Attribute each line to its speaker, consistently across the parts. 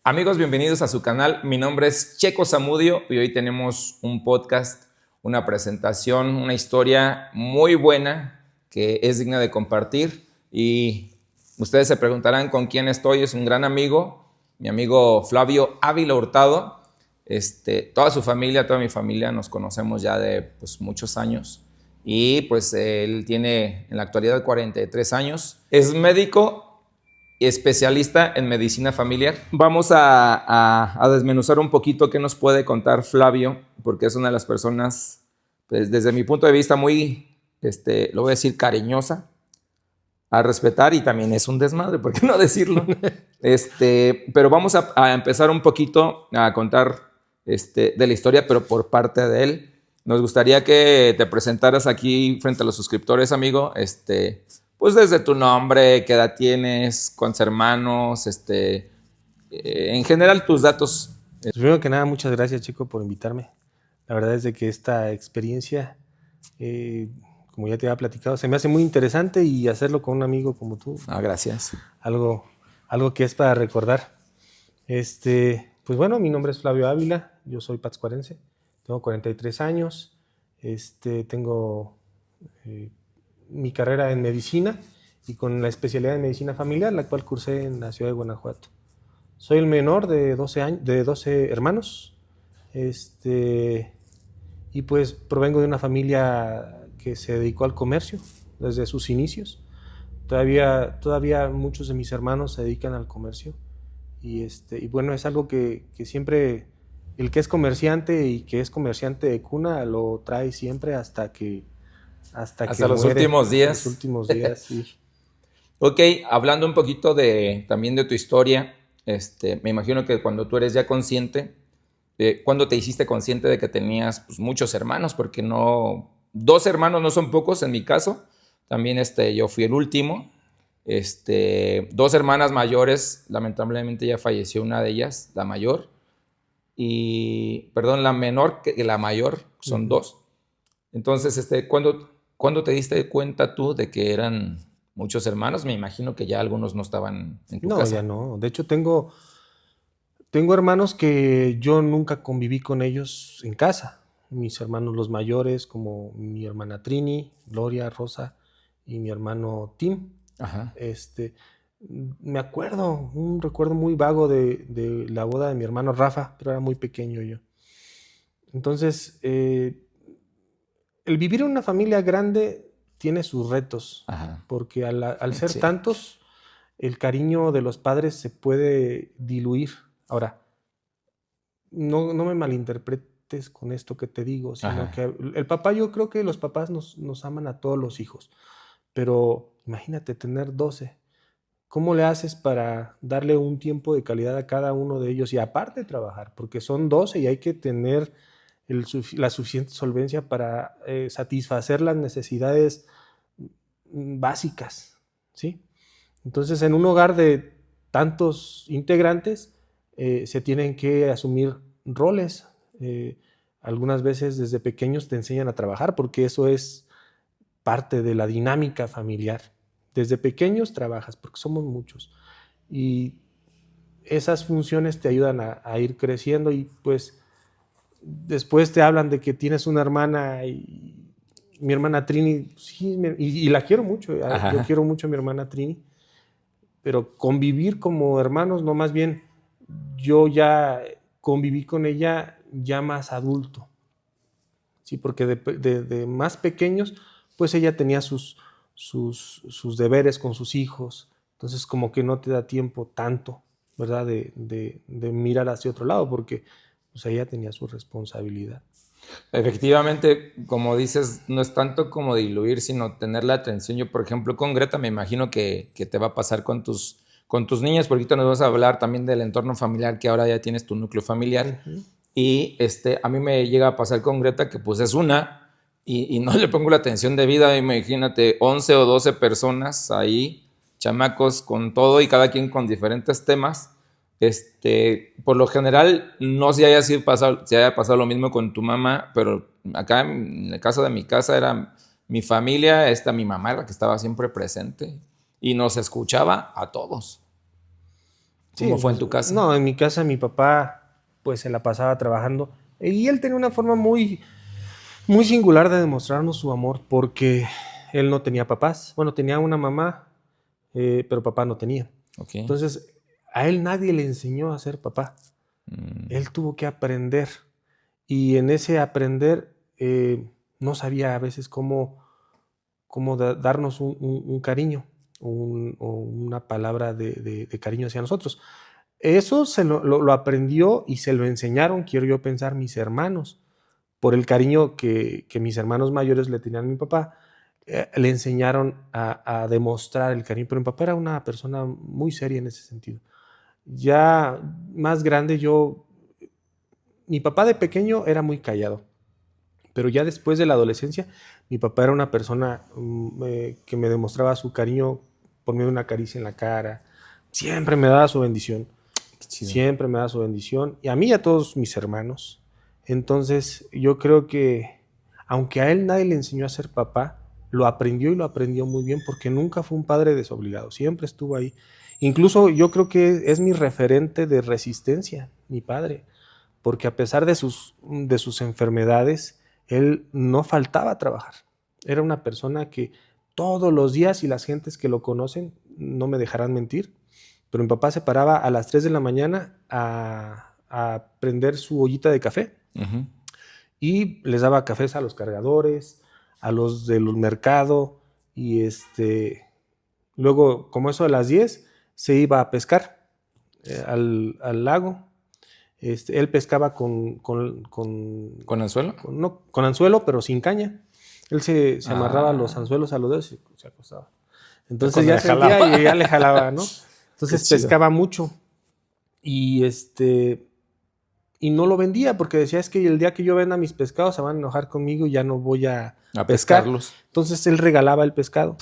Speaker 1: Amigos, bienvenidos a su canal. Mi nombre es Checo Zamudio y hoy tenemos un podcast, una presentación, una historia muy buena que es digna de compartir. Y ustedes se preguntarán con quién estoy. Es un gran amigo, mi amigo Flavio Ávila Hurtado. Toda su familia, toda mi familia nos conocemos ya de muchos años. Y pues él tiene en la actualidad 43 años. Es médico especialista en medicina familiar. Vamos a desmenuzar un poquito qué nos puede contar Flavio, porque es una de las personas, pues, desde mi punto de vista, muy, lo voy a decir, cariñosa, a respetar, y también es un desmadre, ¿por qué no decirlo? Pero vamos a empezar un poquito a contar de la historia, pero por parte de él. Nos gustaría que te presentaras aquí frente a los suscriptores, amigo, pues desde tu nombre, qué edad tienes, cuántos hermanos, en general tus datos.
Speaker 2: Primero que nada, muchas gracias, Chico, por invitarme. La verdad es de que esta experiencia, como ya te había platicado, se me hace muy interesante y hacerlo con un amigo como tú,
Speaker 1: Gracias.
Speaker 2: algo, algo que es para recordar. Pues bueno, mi nombre es Flavio Ávila, yo soy patzcuarense, tengo 43 años, tengo mi carrera en medicina y con la especialidad en medicina familiar, la cual cursé en la ciudad de Guanajuato. Soy el menor de 12 hermanos. Y pues provengo de una familia que se dedicó al comercio desde sus inicios. Todavía muchos de mis hermanos se dedican al comercio. Y bueno, es algo que siempre, el que es comerciante y que es comerciante de cuna, lo trae siempre hasta que
Speaker 1: Los
Speaker 2: muere,
Speaker 1: últimos
Speaker 2: hasta los
Speaker 1: días.
Speaker 2: últimos días. Sí.
Speaker 1: Ok, hablando un poquito también de tu historia, me imagino que cuando tú eres ya consciente, ¿cuándo te hiciste consciente de que tenías pues, muchos hermanos? Porque no, 2 hermanos no son pocos en mi caso. También yo fui el último. 2 hermanas mayores, lamentablemente ya falleció una de ellas, la mayor. Y, perdón, la menor que la mayor, son dos. Entonces, ¿cuándo te diste cuenta tú de que eran muchos hermanos? Me imagino que ya algunos no estaban en tu
Speaker 2: No,
Speaker 1: casa.
Speaker 2: ya no. De hecho, tengo hermanos que yo nunca conviví con ellos en casa. Mis hermanos los mayores, como mi hermana Trini, Gloria, Rosa y mi hermano Tim.
Speaker 1: Ajá.
Speaker 2: Me acuerdo, un recuerdo muy vago de la boda de mi hermano Rafa, pero era muy pequeño yo. Entonces, el vivir en una familia grande tiene sus retos,
Speaker 1: Ajá.
Speaker 2: porque al ser
Speaker 1: Sí.
Speaker 2: tantos, el cariño de los padres se puede diluir. Ahora, no me malinterpretes con esto que te digo, sino
Speaker 1: Ajá.
Speaker 2: que el papá, yo creo que los papás nos aman a todos los hijos, pero imagínate tener 12. ¿Cómo le haces para darle un tiempo de calidad a cada uno de ellos y aparte trabajar? Porque son 12 y hay que tener la suficiente solvencia para satisfacer las necesidades básicas, ¿sí? Entonces, en un hogar de tantos integrantes, se tienen que asumir roles. Eh, Algunas veces desde pequeños te enseñan a trabajar porque eso es parte de la dinámica familiar. Desde pequeños trabajas porque somos muchos y esas funciones te ayudan a ir creciendo y pues después te hablan de que tienes una hermana y mi hermana Trini, sí, y la quiero mucho, yo
Speaker 1: Ajá.
Speaker 2: quiero mucho a mi hermana Trini, pero convivir como hermanos, no, más bien yo ya conviví con ella ya más adulto, ¿sí? Porque de más pequeños, pues ella tenía sus deberes con sus hijos, entonces como que no te da tiempo tanto, ¿verdad? De mirar hacia otro lado, porque pues ella tenía su responsabilidad.
Speaker 1: Efectivamente, como dices, no es tanto como diluir, sino tener la atención. Yo, por ejemplo, con Greta me imagino que te va a pasar con tus niñas, porque ahorita nos vas a hablar también del entorno familiar, que ahora ya tienes tu núcleo familiar.
Speaker 2: Uh-huh.
Speaker 1: Y a mí me llega a pasar con Greta que pues es una, y no le pongo la atención debida. Imagínate, 11 o 12 personas ahí, chamacos con todo y cada quien con diferentes temas. Por lo general, no sé si haya pasado lo mismo con tu mamá, pero acá en el caso de mi casa era mi familia, mi mamá era la que estaba siempre presente y nos escuchaba a todos. ¿Cómo fue en tu casa?
Speaker 2: No, en mi casa mi papá pues se la pasaba trabajando y él tenía una forma muy, muy singular de demostrarnos su amor porque él no tenía papás. Bueno, tenía una mamá, pero papá no tenía.
Speaker 1: Okay.
Speaker 2: Entonces, a él nadie le enseñó a ser papá. Él tuvo que aprender y en ese aprender no sabía a veces cómo darnos un cariño o una palabra de cariño hacia nosotros. Eso lo aprendió y se lo enseñaron, quiero yo pensar, mis hermanos, por el cariño que mis hermanos mayores le tenían a mi papá. Le enseñaron a demostrar el cariño, pero mi papá era una persona muy seria en ese sentido. Ya más grande mi papá de pequeño era muy callado, pero ya después de la adolescencia, mi papá era una persona que me demostraba su cariño por medio de una caricia en la cara. Siempre me daba su bendición. Siempre me daba su bendición. Y a mí y a todos mis hermanos. Entonces, yo creo que, aunque a él nadie le enseñó a ser papá, lo aprendió y lo aprendió muy bien porque nunca fue un padre desobligado. Siempre estuvo ahí. Incluso yo creo que es mi referente de resistencia, mi padre. Porque a pesar de sus enfermedades, él no faltaba a trabajar. Era una persona que todos los días, y las gentes que lo conocen no me dejarán mentir, pero mi papá se paraba a las 3 de la mañana a prender su ollita de café. Uh-huh. Y les daba cafés a los cargadores, a los del mercado, y luego, como eso de las 10, se iba a pescar al lago. Él pescaba con
Speaker 1: anzuelo.
Speaker 2: Con anzuelo, pero sin caña. Él se amarraba los anzuelos a los dedos y se acostaba. Entonces ya sentía y ya le jalaba, ¿no? Entonces pescaba mucho. Y no lo vendía porque decía, es que el día que yo venda mis pescados se van a enojar conmigo y ya no voy a pescarlos. Entonces él regalaba el pescado.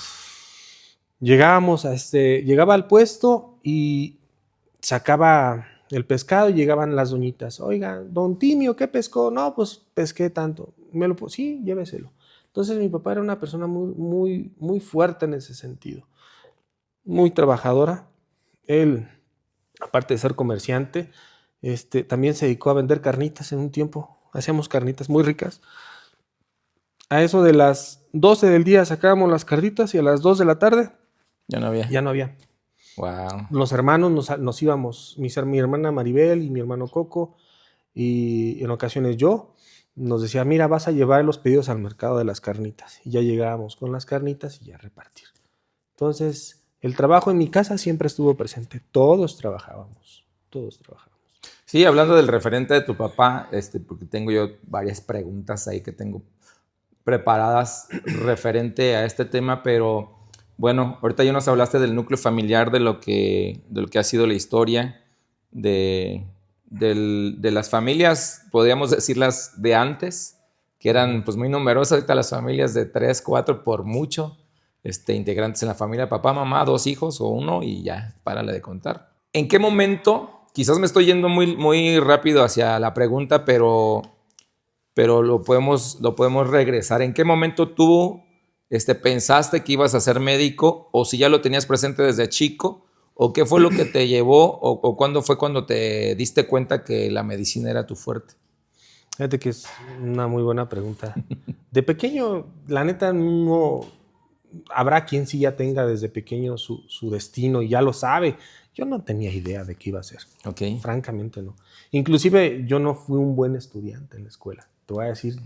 Speaker 2: Llegaba al puesto y sacaba el pescado y llegaban las doñitas. Oiga, don Timio, ¿qué pescó? No, pues pesqué tanto. Sí, lléveselo. Entonces mi papá era una persona muy, muy, muy fuerte en ese sentido. Muy trabajadora. Él, aparte de ser comerciante, también se dedicó a vender carnitas en un tiempo. Hacíamos carnitas muy ricas. A eso de las 12 del día sacábamos las carnitas y a las 2 de la tarde
Speaker 1: ya no había.
Speaker 2: Wow. Los hermanos nos íbamos, mi hermana Maribel y mi hermano Coco, y en ocasiones yo, nos decía, mira, vas a llevar los pedidos al mercado de las carnitas. Y ya llegábamos con las carnitas y ya repartir. Entonces, el trabajo en mi casa siempre estuvo presente. Todos trabajábamos.
Speaker 1: Sí, hablando del referente de tu papá, porque tengo yo varias preguntas ahí que tengo preparadas referente a este tema, pero bueno, ahorita ya nos hablaste del núcleo familiar, de lo que ha sido la historia de las familias, podríamos decirlas de antes, que eran pues muy numerosas. Ahorita las familias de 3, 4 por mucho, integrantes en la familia, papá, mamá, 2 hijos o 1 y ya, párale de contar. ¿En qué momento? Quizás me estoy yendo muy, muy rápido hacia la pregunta, pero lo podemos regresar. ¿En qué momento tú pensaste que ibas a ser médico, o si ya lo tenías presente desde chico, o qué fue lo que te llevó, o cuándo fue cuando te diste cuenta que la medicina era tu fuerte?
Speaker 2: Fíjate que es una muy buena pregunta. De pequeño, la neta, no habrá quien sí ya tenga desde pequeño su destino y ya lo sabe. Yo no tenía idea de qué iba a ser.
Speaker 1: Okay.
Speaker 2: Francamente no. Inclusive yo no fui un buen estudiante en la escuela. Te voy a decir,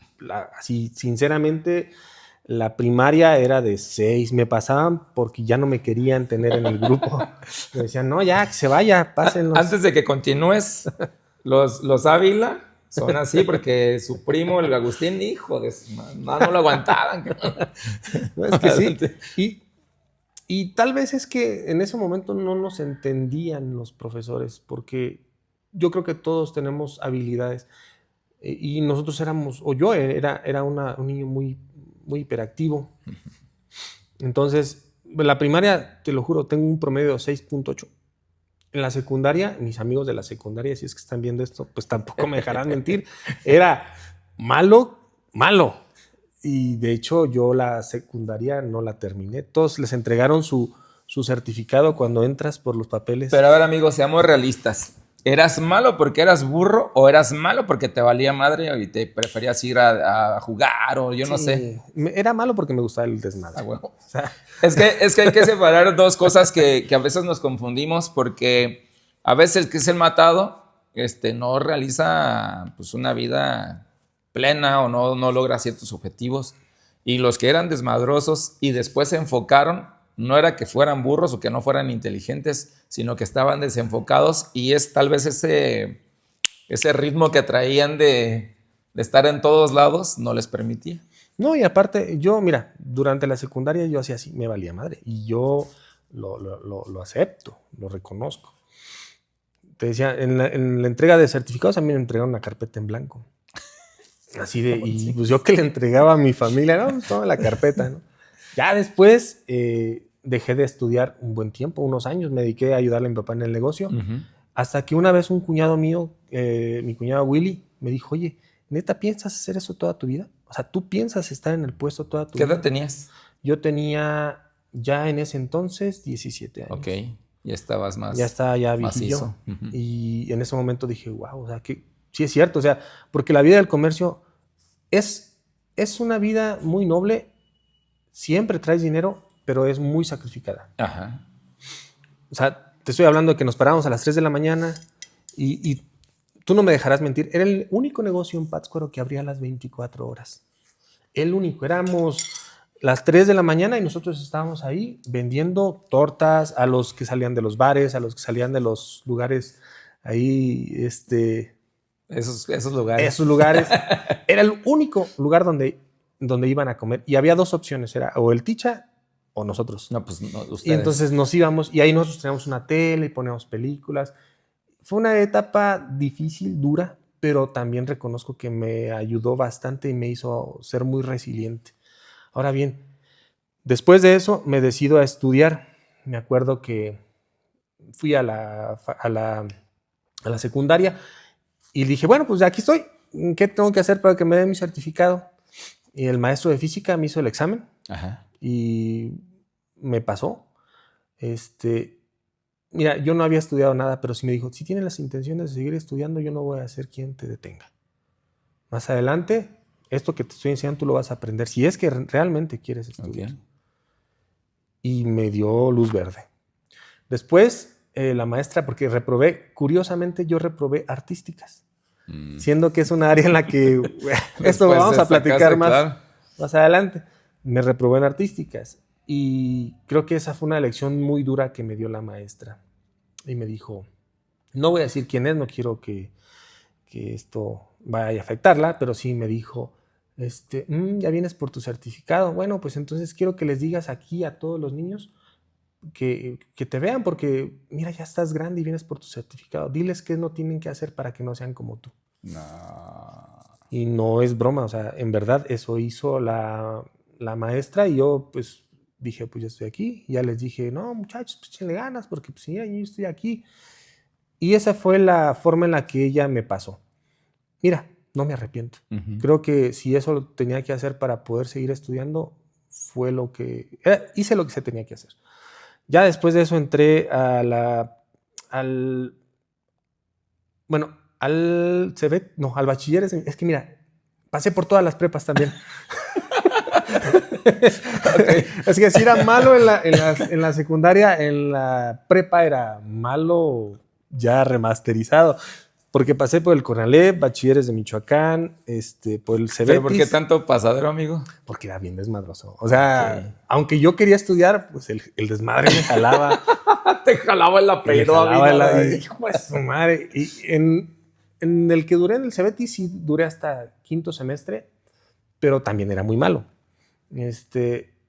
Speaker 2: así sinceramente, la primaria era de 6. Me pasaban porque ya no me querían tener en el grupo. Me decían, no, ya, que se vaya, pásenlos.
Speaker 1: Antes de que continúes, los Ávila son así porque su primo, el Agustín, hijo de su madre, no lo aguantaban.
Speaker 2: No, es que sí. Y tal vez es que en ese momento no nos entendían los profesores, porque yo creo que todos tenemos habilidades. Y nosotros éramos, o yo era un niño muy, muy hiperactivo. Entonces, en la primaria, te lo juro, tengo un promedio de 6.8. En la secundaria, mis amigos de la secundaria, si es que están viendo esto, pues tampoco me dejarán mentir, era malo. Y de hecho, yo la secundaria no la terminé. Todos les entregaron su su certificado cuando entras por los papeles.
Speaker 1: Pero a ver, amigos, seamos realistas. ¿Eras malo porque eras burro o eras malo porque te valía madre y te preferías ir a jugar o yo no sé?
Speaker 2: Era malo porque me gustaba el desmadre.
Speaker 1: Bueno.
Speaker 2: O sea,
Speaker 1: es que hay que separar dos cosas que a veces nos confundimos porque a veces el que es el matado no realiza pues, una vida plena o no logra ciertos objetivos. Y los que eran desmadrosos y después se enfocaron, no era que fueran burros o que no fueran inteligentes, sino que estaban desenfocados y es tal vez ese ritmo que traían de estar en todos lados no les permitía.
Speaker 2: No, y aparte, mira, durante la secundaria yo hacía así, me valía madre. Y yo lo acepto, lo reconozco. Te decía, en la entrega de certificados a mí me entregaron una carpeta en blanco. Así de, y pues yo que le entregaba a mi familia, no, pues toma la carpeta, ¿no? Ya después dejé de estudiar un buen tiempo, unos años, me dediqué a ayudarle a mi papá en el negocio, hasta que una vez un cuñado mío, mi cuñado Willy, me dijo, oye, ¿neta piensas hacer eso toda tu vida? O sea, ¿tú piensas estar en el puesto toda tu vida?
Speaker 1: ¿Qué edad tenías?
Speaker 2: Yo tenía ya en ese entonces 17 años.
Speaker 1: Ok, ya estabas más
Speaker 2: ya estaba ya viejillo. Y en ese momento dije, wow, o sea, que sí es cierto, o sea, porque la vida del comercio es una vida muy noble, siempre traes dinero, pero es muy sacrificada.
Speaker 1: Ajá.
Speaker 2: O sea, te estoy hablando de que nos parábamos a las 3 de la mañana y tú no me dejarás mentir, era el único negocio en Pátzcuaro que abría a las 24 horas. El único, éramos las 3 de la mañana y nosotros estábamos ahí vendiendo tortas a los que salían de los bares, a los que salían de los lugares ahí,
Speaker 1: Esos lugares.
Speaker 2: Esos lugares. Era el único lugar donde iban a comer. Y había dos opciones. Era o el Ticha o nosotros.
Speaker 1: No, pues no, ustedes.
Speaker 2: Y entonces nos íbamos y ahí nosotros teníamos una tele y poníamos películas. Fue una etapa difícil, dura, pero también reconozco que me ayudó bastante y me hizo ser muy resiliente. Ahora bien, después de eso me decido a estudiar. Me acuerdo que fui a la secundaria y dije, bueno, pues aquí estoy. ¿Qué tengo que hacer para que me den mi certificado? Y el maestro de física me hizo el examen.
Speaker 1: Ajá.
Speaker 2: Y me pasó. Mira, yo no había estudiado nada, pero sí me dijo, si tienes las intenciones de seguir estudiando, yo no voy a ser quien te detenga. Más adelante, esto que te estoy enseñando, tú lo vas a aprender, si es que realmente quieres estudiar. Okay. Y me dio luz verde. Después, la maestra, porque curiosamente yo reprobé artísticas, siendo que es una área en la que esto lo vamos a platicar más adelante. Me reprobé en artísticas y creo que esa fue una lección muy dura que me dio la maestra. Y me dijo, no voy a decir quién es, no quiero que esto vaya a afectarla, pero sí me dijo, ya vienes por tu certificado. Bueno, pues entonces quiero que les digas aquí a todos los niños que te vean, porque mira, ya estás grande y vienes por tu certificado. Diles qué no tienen que hacer para que no sean como tú.
Speaker 1: No.
Speaker 2: Y no es broma, o sea, en verdad eso hizo la maestra y yo pues dije, pues ya estoy aquí. Y ya les dije, no muchachos, pues échenle ganas, porque pues mira, yo estoy aquí. Y esa fue la forma en la que ella me pasó. Mira, no me arrepiento. Creo que si eso lo tenía que hacer para poder seguir estudiando, fue hice lo que se tenía que hacer. Ya después de eso entré al CEBET, no, al bachiller. Es que mira, pasé por todas las prepas también. Okay. Es que si era malo en la secundaria, en la prepa era malo ya remasterizado. Porque pasé por el CONALEP, bachilleres de Michoacán, por el CEBETIS.
Speaker 1: ¿Pero por qué tanto pasadero, amigo?
Speaker 2: Porque era bien desmadroso. O sea, aunque yo quería estudiar, pues el desmadre me jalaba.
Speaker 1: Te jalaba el apellido, amigo.
Speaker 2: Hijo de su madre. Y en el que duré en el CEBETIS, sí duré hasta quinto semestre, pero también era muy malo.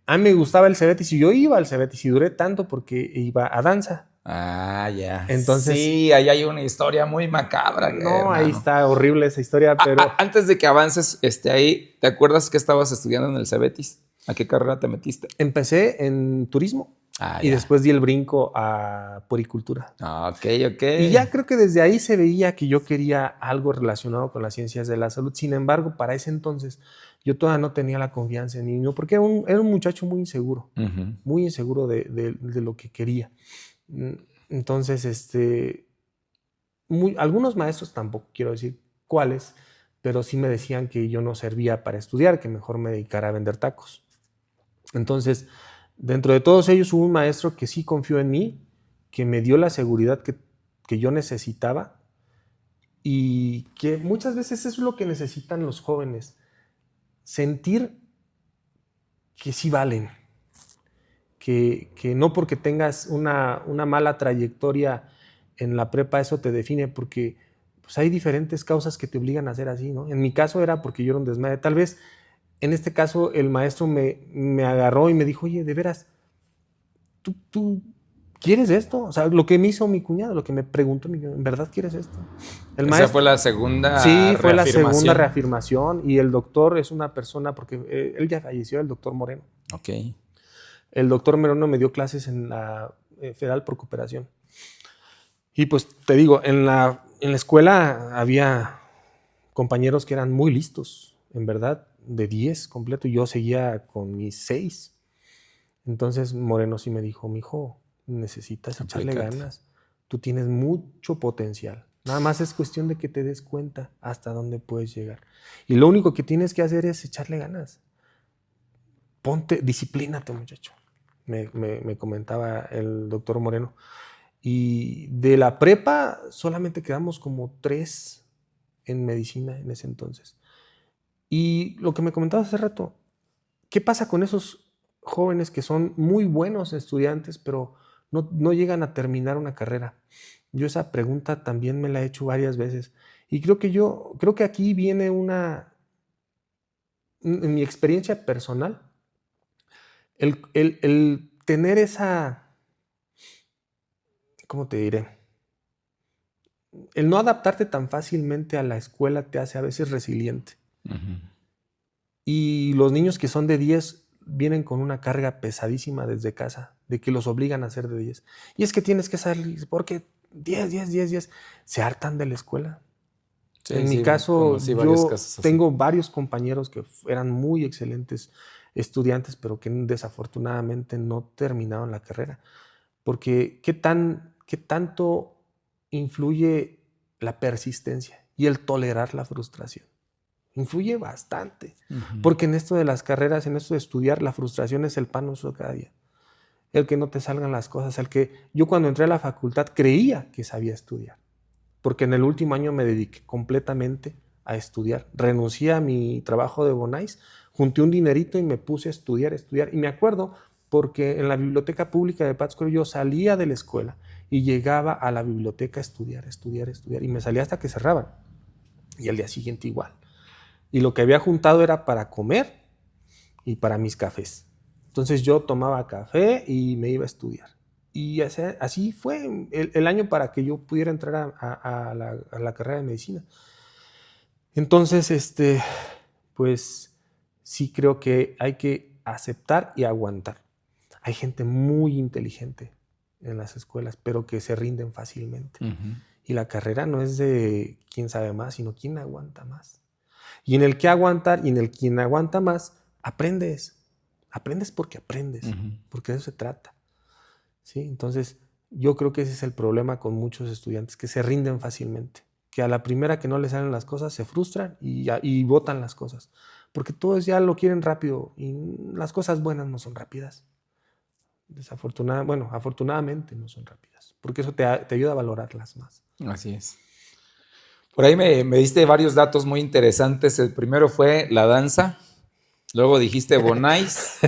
Speaker 2: A mí me gustaba el CEBETIS y yo iba al CEBETIS y duré tanto porque iba a danza.
Speaker 1: Ah, ya.
Speaker 2: Entonces,
Speaker 1: sí, ahí hay una historia muy macabra.
Speaker 2: No, hermano. Ahí está horrible esa historia, pero...
Speaker 1: Antes de que avances ahí, ¿te acuerdas que estabas estudiando en el CEBETIS? ¿A qué carrera te metiste?
Speaker 2: Empecé en turismo. Y después di el brinco a puericultura.
Speaker 1: Ok.
Speaker 2: Y ya creo que desde ahí se veía que yo quería algo relacionado con las ciencias de la salud. Sin embargo, para ese entonces yo todavía no tenía la confianza en mí, ¿no? Porque era un muchacho muy inseguro, muy inseguro de lo que quería. Entonces, algunos maestros, tampoco quiero decir cuáles, pero sí me decían que yo no servía para estudiar, que mejor me dedicara a vender tacos. Entonces, dentro de todos ellos hubo un maestro que sí confió en mí, que me dio la seguridad que yo necesitaba y que muchas veces eso es lo que necesitan los jóvenes, sentir que sí valen, que no porque tengas una mala trayectoria en la prepa eso te define, porque pues, hay diferentes causas que te obligan a ser así, ¿no? En mi caso era porque yo era un desmadre. Tal vez en este caso el maestro me agarró y me dijo, oye, de veras, ¿tú quieres esto? O sea, lo que me hizo mi cuñado, lo que me preguntó, ¿en verdad quieres esto?
Speaker 1: Esa fue la segunda
Speaker 2: Sí, fue la segunda reafirmación. Y el doctor es una persona, porque él ya falleció, el doctor Moreno.
Speaker 1: Ok.
Speaker 2: El doctor Moreno me dio clases en la Federal por Cooperación. Y pues te digo, en la escuela había compañeros que eran muy listos, en verdad, de 10 completo, y yo seguía con mis 6. Entonces Moreno sí me dijo, mijo, necesitas echarle ganas. Tú tienes mucho potencial. Nada más es cuestión de que te des cuenta hasta dónde puedes llegar. Y lo único que tienes que hacer es echarle ganas. Disciplínate, muchacho, me comentaba el doctor Moreno. Y de la prepa solamente quedamos como 3 en medicina en ese entonces. Y lo que me comentabas hace rato, ¿qué pasa con esos jóvenes que son muy buenos estudiantes, pero no llegan a terminar una carrera? Yo esa pregunta también me la he hecho varias veces. Y creo que aquí viene en mi experiencia personal, el tener esa, ¿cómo te diré? El no adaptarte tan fácilmente a la escuela te hace a veces resiliente. Y los niños que son de 10 vienen con una carga pesadísima desde casa, de que los obligan a ser de 10. Y es que tienes que salir, porque 10. Se hartan de la escuela. Sí, en mi caso, yo tengo varios compañeros que eran muy excelentes estudiantes, pero que desafortunadamente no terminaron la carrera. Porque ¿qué tanto influye la persistencia y el tolerar la frustración? Influye bastante, porque en esto de las carreras, en esto de estudiar, la frustración es el pan nuestro cada día. El que no te salgan las cosas, yo cuando entré a la facultad creía que sabía estudiar, porque en el último año me dediqué completamente a estudiar. Renuncié a mi trabajo de Bonais, junté un dinerito y me puse a estudiar. Y me acuerdo porque en la biblioteca pública de Pátzcuaro yo salía de la escuela y llegaba a la biblioteca a estudiar, y me salía hasta que cerraban. Y al día siguiente igual. Y lo que había juntado era para comer y para mis cafés. Entonces yo tomaba café y me iba a estudiar. Y así fue el año para que yo pudiera entrar a la carrera de medicina. Entonces, pues sí creo que hay que aceptar y aguantar. Hay gente muy inteligente en las escuelas, pero que se rinden fácilmente. Y la carrera no es de quién sabe más, sino quién aguanta más. Y en el que aguantar y en el quien aguanta más, aprendes. Aprendes porque aprendes, porque de eso se trata. ¿Sí? Entonces, yo creo que ese es el problema con muchos estudiantes, que se rinden fácilmente, que a la primera que no les salen las cosas se frustran y botan las cosas, porque todos ya lo quieren rápido y las cosas buenas no son rápidas. Afortunadamente no son rápidas, porque eso te ayuda a valorarlas más.
Speaker 1: Así es. Por ahí me diste varios datos muy interesantes. El primero fue la danza, luego dijiste Bonais.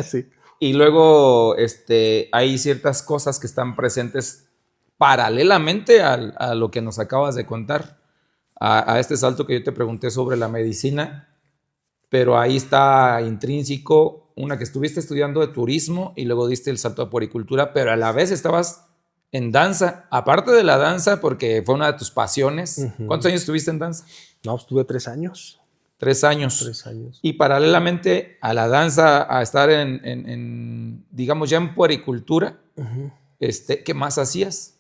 Speaker 2: Sí.
Speaker 1: Y luego hay ciertas cosas que están presentes paralelamente a lo que nos acabas de contar, a este salto que yo te pregunté sobre la medicina, pero ahí está intrínseco una que estuviste estudiando de turismo y luego diste el salto a puericultura, pero a la vez estabas en danza, aparte de la danza, porque fue una de tus pasiones. ¿Cuántos años estuviste en danza?
Speaker 2: No, estuve 3 años.
Speaker 1: 3 años.
Speaker 2: 3 años.
Speaker 1: Y paralelamente a la danza, a estar digamos, ya en puericultura,
Speaker 2: Uh-huh.
Speaker 1: ¿Qué más hacías?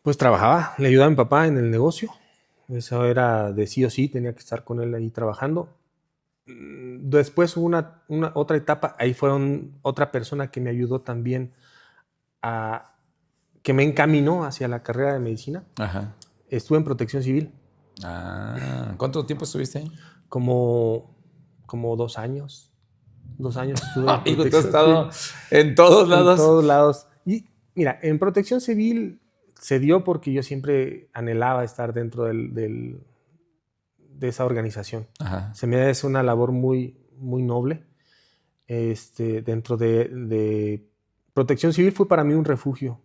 Speaker 2: Pues trabajaba, le ayudaba a mi papá en el negocio. Eso era de sí o sí, tenía que estar con él ahí trabajando. Después hubo una otra etapa, ahí fueron otra persona que me ayudó también que me encaminó hacia la carrera de medicina.
Speaker 1: Ajá.
Speaker 2: Estuve en Protección Civil.
Speaker 1: ¿Cuánto tiempo estuviste ahí?
Speaker 2: Como 2 años. 2 años estuve en
Speaker 1: Amigo, tú has
Speaker 2: Protección
Speaker 1: estado
Speaker 2: Civil.
Speaker 1: en todos lados.
Speaker 2: En todos lados. Y mira, en Protección Civil se dio porque yo siempre anhelaba estar dentro de esa organización.
Speaker 1: Ajá.
Speaker 2: Se me hace una labor muy, muy noble. Dentro de Protección Civil fue para mí un refugio,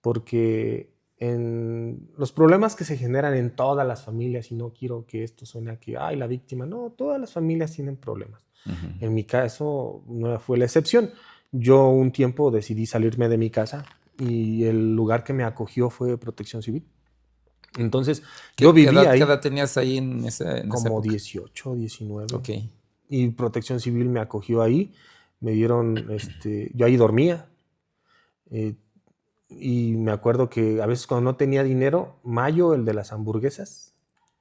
Speaker 2: porque en los problemas que se generan en todas las familias, y no quiero que esto suene a que, ay, la víctima, no, todas las familias tienen problemas.
Speaker 1: Uh-huh.
Speaker 2: En mi caso no fue la excepción. Yo un tiempo decidí salirme de mi casa y el lugar que me acogió fue Protección Civil. Entonces, yo viví ahí.
Speaker 1: ¿Qué edad tenías ahí en esa
Speaker 2: como
Speaker 1: época?
Speaker 2: 18, 19.
Speaker 1: Ok.
Speaker 2: Y Protección Civil me acogió ahí. Me dieron, yo ahí dormía. Y me acuerdo que a veces cuando no tenía dinero, Mayo, el de las hamburguesas,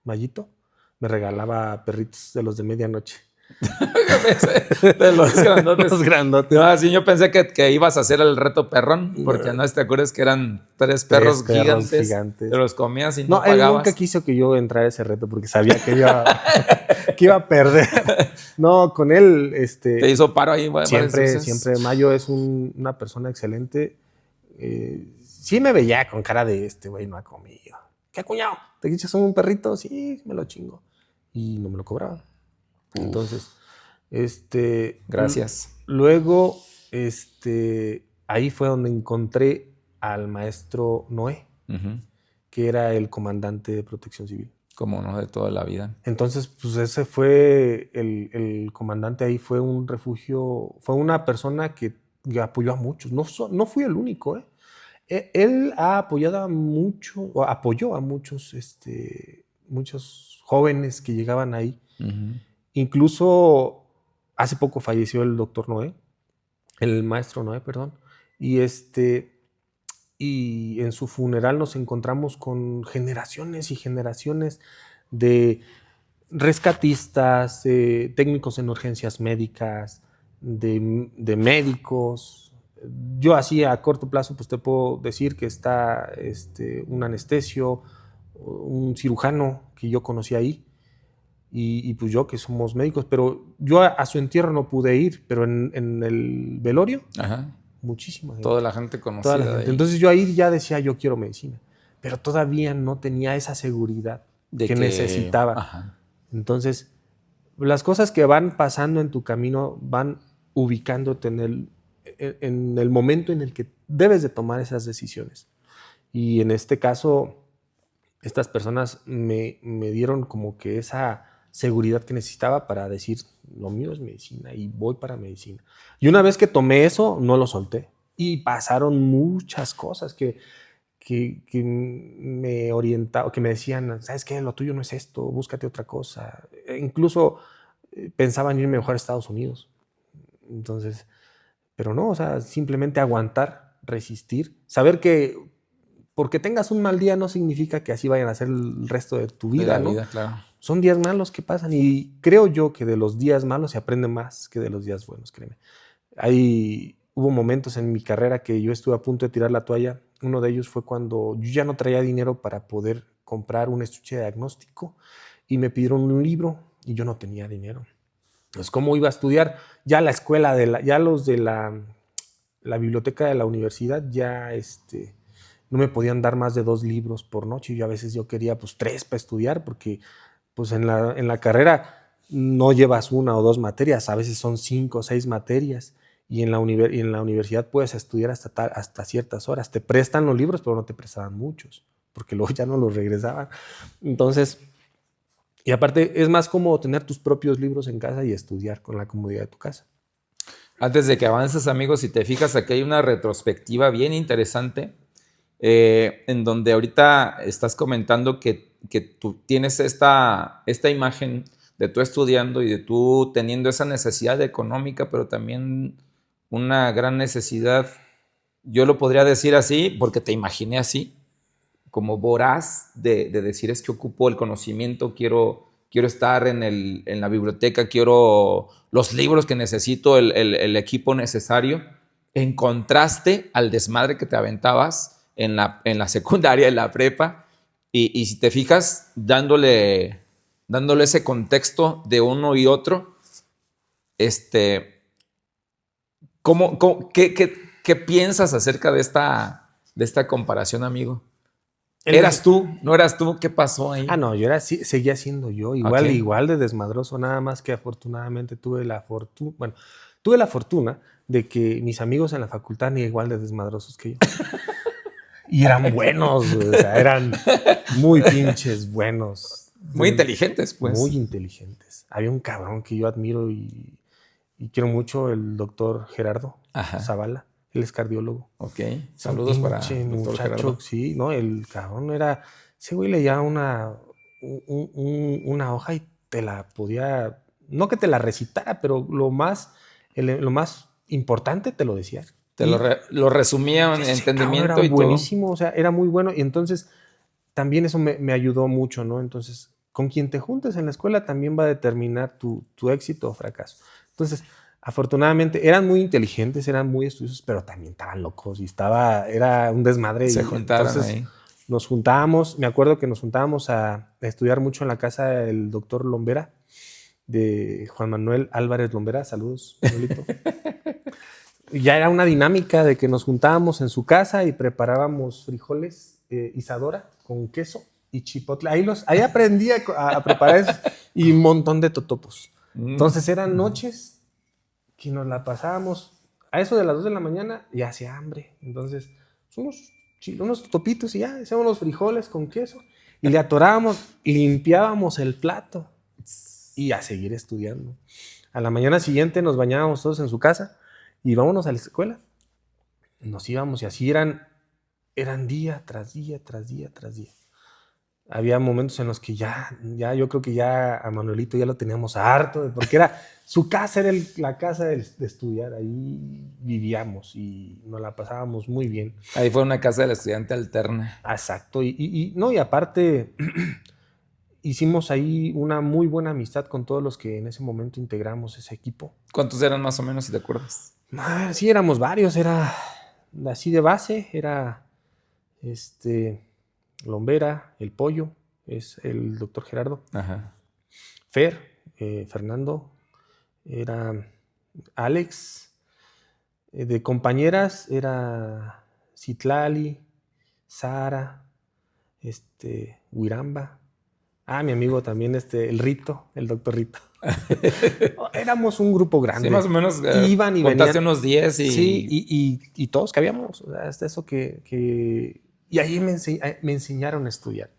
Speaker 2: Mayito, me regalaba perritos de los de medianoche.
Speaker 1: De los grandotes.
Speaker 2: Los grandotes.
Speaker 1: No, así yo pensé que ibas a hacer el reto perrón, porque no te acuerdas que eran 3 perros gigantes. Te los comías y no pagabas.
Speaker 2: Él nunca quiso que yo entrara a ese reto porque sabía que iba a perder. No, con él...
Speaker 1: Te hizo paro ahí.
Speaker 2: Siempre. Mayo es una persona excelente. Sí me veía con cara de güey no ha comido. ¿Qué cuñado? ¿Te echas un perrito? Sí, me lo chingo. Y no me lo cobraba. Entonces,
Speaker 1: gracias.
Speaker 2: Luego, ahí fue donde encontré al maestro Noé,
Speaker 1: uh-huh.
Speaker 2: que era el comandante de Protección Civil.
Speaker 1: Como no de toda la vida.
Speaker 2: Entonces, pues ese fue el comandante ahí, fue un refugio, fue una persona que apoyó a muchos. No fui el único, ¿eh? Él ha apoyado a muchos, o apoyó a muchos, muchos jóvenes que llegaban ahí.
Speaker 1: Uh-huh.
Speaker 2: Incluso hace poco falleció el doctor Noé, el maestro Noé, perdón, y en su funeral nos encontramos con generaciones y generaciones de rescatistas, técnicos en urgencias médicas, de médicos. Yo así a corto plazo pues te puedo decir que está un anestesio, un cirujano que yo conocí ahí, y pues yo que somos médicos, pero yo a su entierro no pude ir, pero en el velorio,
Speaker 1: ajá,
Speaker 2: muchísima gente.
Speaker 1: Toda la gente conocida.
Speaker 2: Toda la gente. Entonces yo ahí ya decía, yo quiero medicina, pero todavía no tenía esa seguridad que necesitaba.
Speaker 1: Ajá.
Speaker 2: Entonces, las cosas que van pasando en tu camino van ubicándote en el momento en el que debes de tomar esas decisiones. Y en este caso, estas personas me dieron como que esa seguridad que necesitaba para decir, lo mío es medicina y voy para medicina. Y una vez que tomé eso, no lo solté. Y pasaron muchas cosas que me orientaban, que me decían, ¿sabes qué? Lo tuyo no es esto, búscate otra cosa. Incluso pensaban irme mejor a Estados Unidos. Entonces, pero no, o sea, simplemente aguantar, resistir, saber que porque tengas un mal día no significa que así vayan a ser el resto de tu vida, ¿no?
Speaker 1: Claro.
Speaker 2: Son días malos que pasan y creo yo que de los días malos se aprende más que de los días buenos, créeme. Hubo momentos en mi carrera que yo estuve a punto de tirar la toalla. Uno de ellos fue cuando yo ya no traía dinero para poder comprar un estuche de diagnóstico y me pidieron un libro y yo no tenía dinero. Entonces, ¿cómo iba a estudiar? Ya la escuela, ya los de la biblioteca de la universidad ya no me podían dar más de 2 libros por noche. Y a veces yo quería 3 para estudiar porque pues en la carrera no llevas 1 o 2 materias, a veces son 5 o 6 materias. Y en la universidad puedes estudiar hasta ciertas horas. Te prestan los libros, pero no te prestaban muchos, porque luego ya no los regresaban. Entonces, y aparte es más cómodo tener tus propios libros en casa y estudiar con la comodidad de tu casa.
Speaker 1: Antes de que avances, amigos, si te fijas, aquí hay una retrospectiva bien interesante en donde ahorita estás comentando que que tú tienes esta imagen de tú estudiando y de tú teniendo esa necesidad económica, pero también una gran necesidad, yo lo podría decir así, porque te imaginé así, como voraz de decir es que ocupo el conocimiento, quiero estar en la biblioteca, quiero los libros que necesito, el equipo necesario, en contraste al desmadre que te aventabas en la secundaria, en la prepa, y si te fijas, dándole ese contexto de uno y otro, ¿qué piensas acerca de esta comparación, amigo? ¿Eras tú? ¿No eras tú? ¿Qué pasó ahí?
Speaker 2: No, seguía siendo yo, igual de desmadroso, nada más que afortunadamente tuve la fortuna de que mis amigos en la facultad ni igual de desmadrosos que yo. Y eran buenos, o sea, eran muy pinches buenos.
Speaker 1: Muy inteligentes, pues.
Speaker 2: Muy inteligentes. Había un cabrón que yo admiro y quiero mucho, el doctor Gerardo Zavala. Él es cardiólogo.
Speaker 1: Ok. Saludos para
Speaker 2: el doctor Gerardo. Sí, ¿no? El cabrón era... Ese güey leía una hoja y te la podía... No que te la recitara, pero lo más importante te lo decía.
Speaker 1: Te lo resumía en entendimiento
Speaker 2: era
Speaker 1: y
Speaker 2: buenísimo,
Speaker 1: todo.
Speaker 2: O sea, era muy bueno. Y entonces también eso me ayudó mucho, ¿no? Entonces, con quien te juntes en la escuela también va a determinar tu éxito o fracaso. Entonces, afortunadamente, eran muy inteligentes, eran muy estudiosos, pero también estaban locos y era un desmadre.
Speaker 1: Se juntaron
Speaker 2: entonces,
Speaker 1: ahí.
Speaker 2: Nos juntábamos, me acuerdo que nos juntábamos a estudiar mucho en la casa del doctor Lombera, de Juan Manuel Álvarez Lombera. Saludos, Manuelito. Ya era una dinámica de que nos juntábamos en su casa y preparábamos frijoles Isadora con queso y chipotle. Ahí aprendí a preparar eso y un montón de totopos. Entonces eran noches que nos la pasábamos a eso de las 2 de la mañana y hacía hambre. Entonces, unos totopitos y ya, hacíamos los frijoles con queso y le atorábamos, limpiábamos el plato y a seguir estudiando. A la mañana siguiente nos bañábamos todos en su casa y vámonos a la escuela. Nos íbamos y así eran día tras día, tras día, tras día. Había momentos en los que ya yo creo que ya a Manuelito ya lo teníamos harto, porque su casa era la casa de estudiar, ahí vivíamos y nos la pasábamos muy bien.
Speaker 1: Ahí fue una casa del estudiante alterna.
Speaker 2: Exacto, y aparte hicimos ahí una muy buena amistad con todos los que en ese momento integramos ese equipo.
Speaker 1: ¿Cuántos eran más o menos, si te acuerdas?
Speaker 2: Sí, éramos varios, era así de base, era Lombera, el Pollo, es el doctor Gerardo.
Speaker 1: Ajá.
Speaker 2: Fernando, era Alex. De compañeras era Citlali, Sara, Huiramba. Mi amigo también, el Rito, el doctor Rito. Éramos un grupo grande.
Speaker 1: Sí, más o menos.
Speaker 2: Iban y
Speaker 1: contaste
Speaker 2: venían.
Speaker 1: unos 10 y...
Speaker 2: Sí, y todos cabíamos. O sea, hasta eso que... Y ahí me enseñaron a estudiar.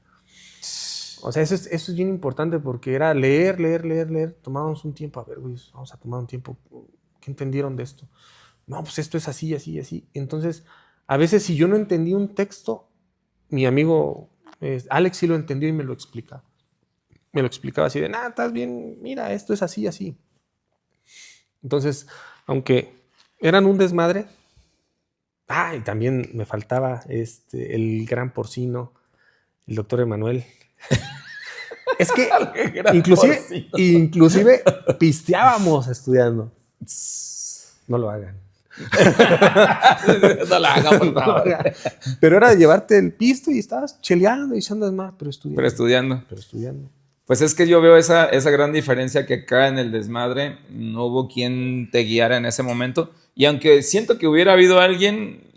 Speaker 2: O sea, eso es bien importante porque era leer. Tomábamos un tiempo. A ver, güey, vamos a tomar un tiempo. ¿Qué entendieron de esto? No, pues esto es así, así, así. Entonces, a veces si yo no entendí un texto, mi amigo Alex sí lo entendió y me lo explicaba. Me lo explicaba así de, estás bien, mira, esto es así, así. Entonces, aunque eran un desmadre, y también me faltaba el gran porcino, el doctor Emanuel. Es que inclusive pisteábamos estudiando. No lo hagan.
Speaker 1: No la hagan, por favor.
Speaker 2: Pero era de llevarte el pisto y estabas cheleando y echando más, pero estudiando.
Speaker 1: Pues es que yo veo esa gran diferencia que acá en el desmadre no hubo quien te guiara en ese momento. Y aunque siento que hubiera habido alguien,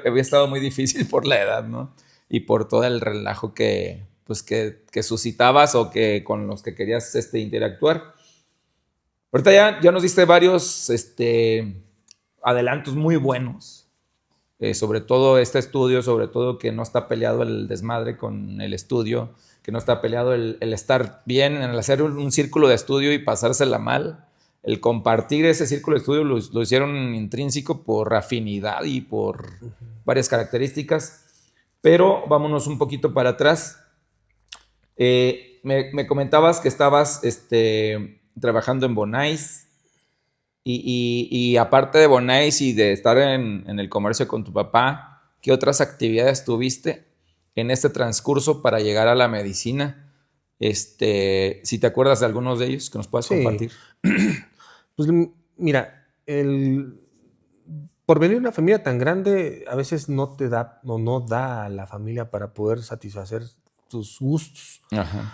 Speaker 1: había estado muy difícil por la edad, ¿no? Y por todo el relajo que suscitabas o que con los que querías interactuar. Ahorita ya nos diste varios adelantos muy buenos. Sobre todo este estudio, sobre todo que no está peleado el desmadre con el estudio, que no está peleado el estar bien, el hacer un círculo de estudio y pasársela mal. El compartir ese círculo de estudio lo hicieron intrínseco por afinidad y por varias características. Pero vámonos un poquito para atrás. Me comentabas que estabas trabajando en Bonais y aparte de Bonais y de estar en el comercio con tu papá, ¿qué otras actividades tuviste en este transcurso para llegar a la medicina? Si te acuerdas de algunos de ellos que nos puedas
Speaker 2: Sí,
Speaker 1: compartir.
Speaker 2: pues mira, por venir de una familia tan grande, a veces no te da o no da a la familia para poder satisfacer tus gustos.
Speaker 1: Ajá.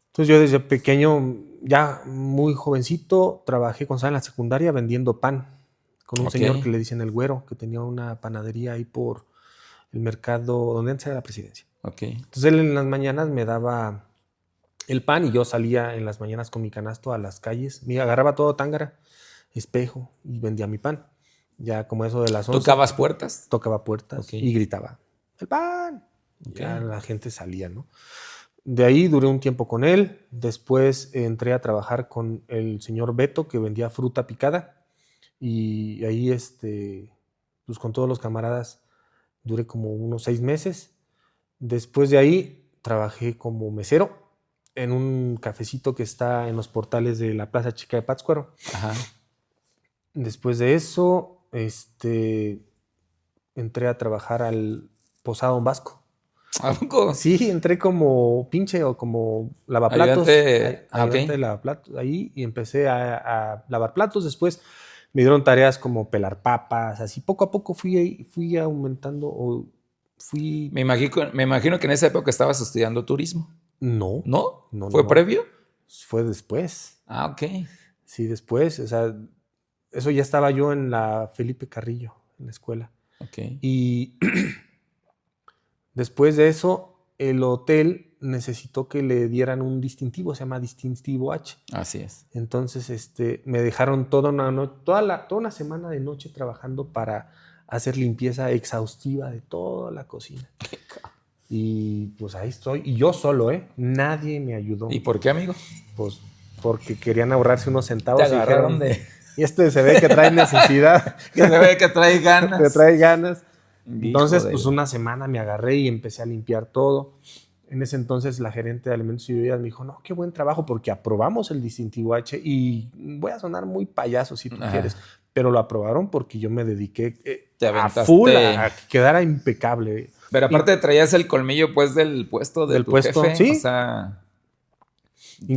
Speaker 2: Entonces yo desde pequeño, ya muy jovencito, trabajé cuando estaba en la secundaria vendiendo pan con un
Speaker 1: Ok,
Speaker 2: señor que le dicen el Güero, que tenía una panadería ahí por el mercado donde antes era la presidencia.
Speaker 1: ok.
Speaker 2: Entonces él en las mañanas me daba el pan y yo salía en las mañanas con mi canasto a las calles, me agarraba todo tángara, espejo y vendía mi pan. Ya como eso de las 11
Speaker 1: ¿Tocabas puertas?
Speaker 2: tocaba puertas
Speaker 1: Ok,
Speaker 2: y gritaba, ¡el pan!
Speaker 1: ok.
Speaker 2: Ya la gente salía, ¿no? De ahí duré un tiempo con él, después entré a trabajar con el señor Beto que vendía fruta picada y ahí pues con todos los camaradas duré como unos 6 meses. Después de ahí trabajé como mesero en un cafecito que está en los portales de la Plaza Chica de Pátzcuaro.
Speaker 1: Ajá.
Speaker 2: Después de eso, entré a trabajar al Posado Don Vasco.
Speaker 1: ¿A poco?
Speaker 2: Sí, entré como pinche o como lavaplatos,
Speaker 1: Ayudante. Ah, ok.
Speaker 2: ayudante de lavaplatos ahí y empecé a lavar platos. Después me dieron tareas como pelar papas, así poco a poco fui aumentando o fui...
Speaker 1: Me imagino que en esa época estabas estudiando turismo.
Speaker 2: No,
Speaker 1: ¿No?
Speaker 2: no, no,
Speaker 1: ¿Fue
Speaker 2: no.
Speaker 1: previo?
Speaker 2: Fue después.
Speaker 1: Ah, ok.
Speaker 2: Sí, después. O sea, eso ya estaba yo en la Felipe Carrillo, en la escuela.
Speaker 1: Ok.
Speaker 2: Y después de eso, el hotel necesitó que le dieran un distintivo, se llama Distintivo H.
Speaker 1: Así es.
Speaker 2: Entonces, me dejaron toda una semana de noche trabajando para hacer limpieza exhaustiva de toda la cocina. Y pues ahí estoy. Y yo solo, ¿eh? Nadie me ayudó.
Speaker 1: ¿Y por qué, amigo?
Speaker 2: Pues porque querían ahorrarse unos
Speaker 1: Te
Speaker 2: centavos y
Speaker 1: agarraron
Speaker 2: dijeron,
Speaker 1: de...
Speaker 2: y se ve que trae necesidad,
Speaker 1: que se ve que trae
Speaker 2: que
Speaker 1: ganas.
Speaker 2: trae ganas.
Speaker 1: Hijo
Speaker 2: Entonces,
Speaker 1: de...
Speaker 2: pues una semana me agarré y empecé a limpiar todo. En ese entonces la gerente de alimentos y bebidas me dijo, no, qué buen trabajo porque aprobamos el distintivo H y voy a sonar muy payaso si tú
Speaker 1: Ajá.
Speaker 2: quieres, pero lo aprobaron porque yo me dediqué
Speaker 1: Te
Speaker 2: a full
Speaker 1: aventaste...
Speaker 2: a que quedara impecable.
Speaker 1: Pero
Speaker 2: Y
Speaker 1: aparte traías el colmillo, pues, del puesto de
Speaker 2: del
Speaker 1: tu
Speaker 2: puesto,
Speaker 1: jefe. O
Speaker 2: sí,
Speaker 1: sea,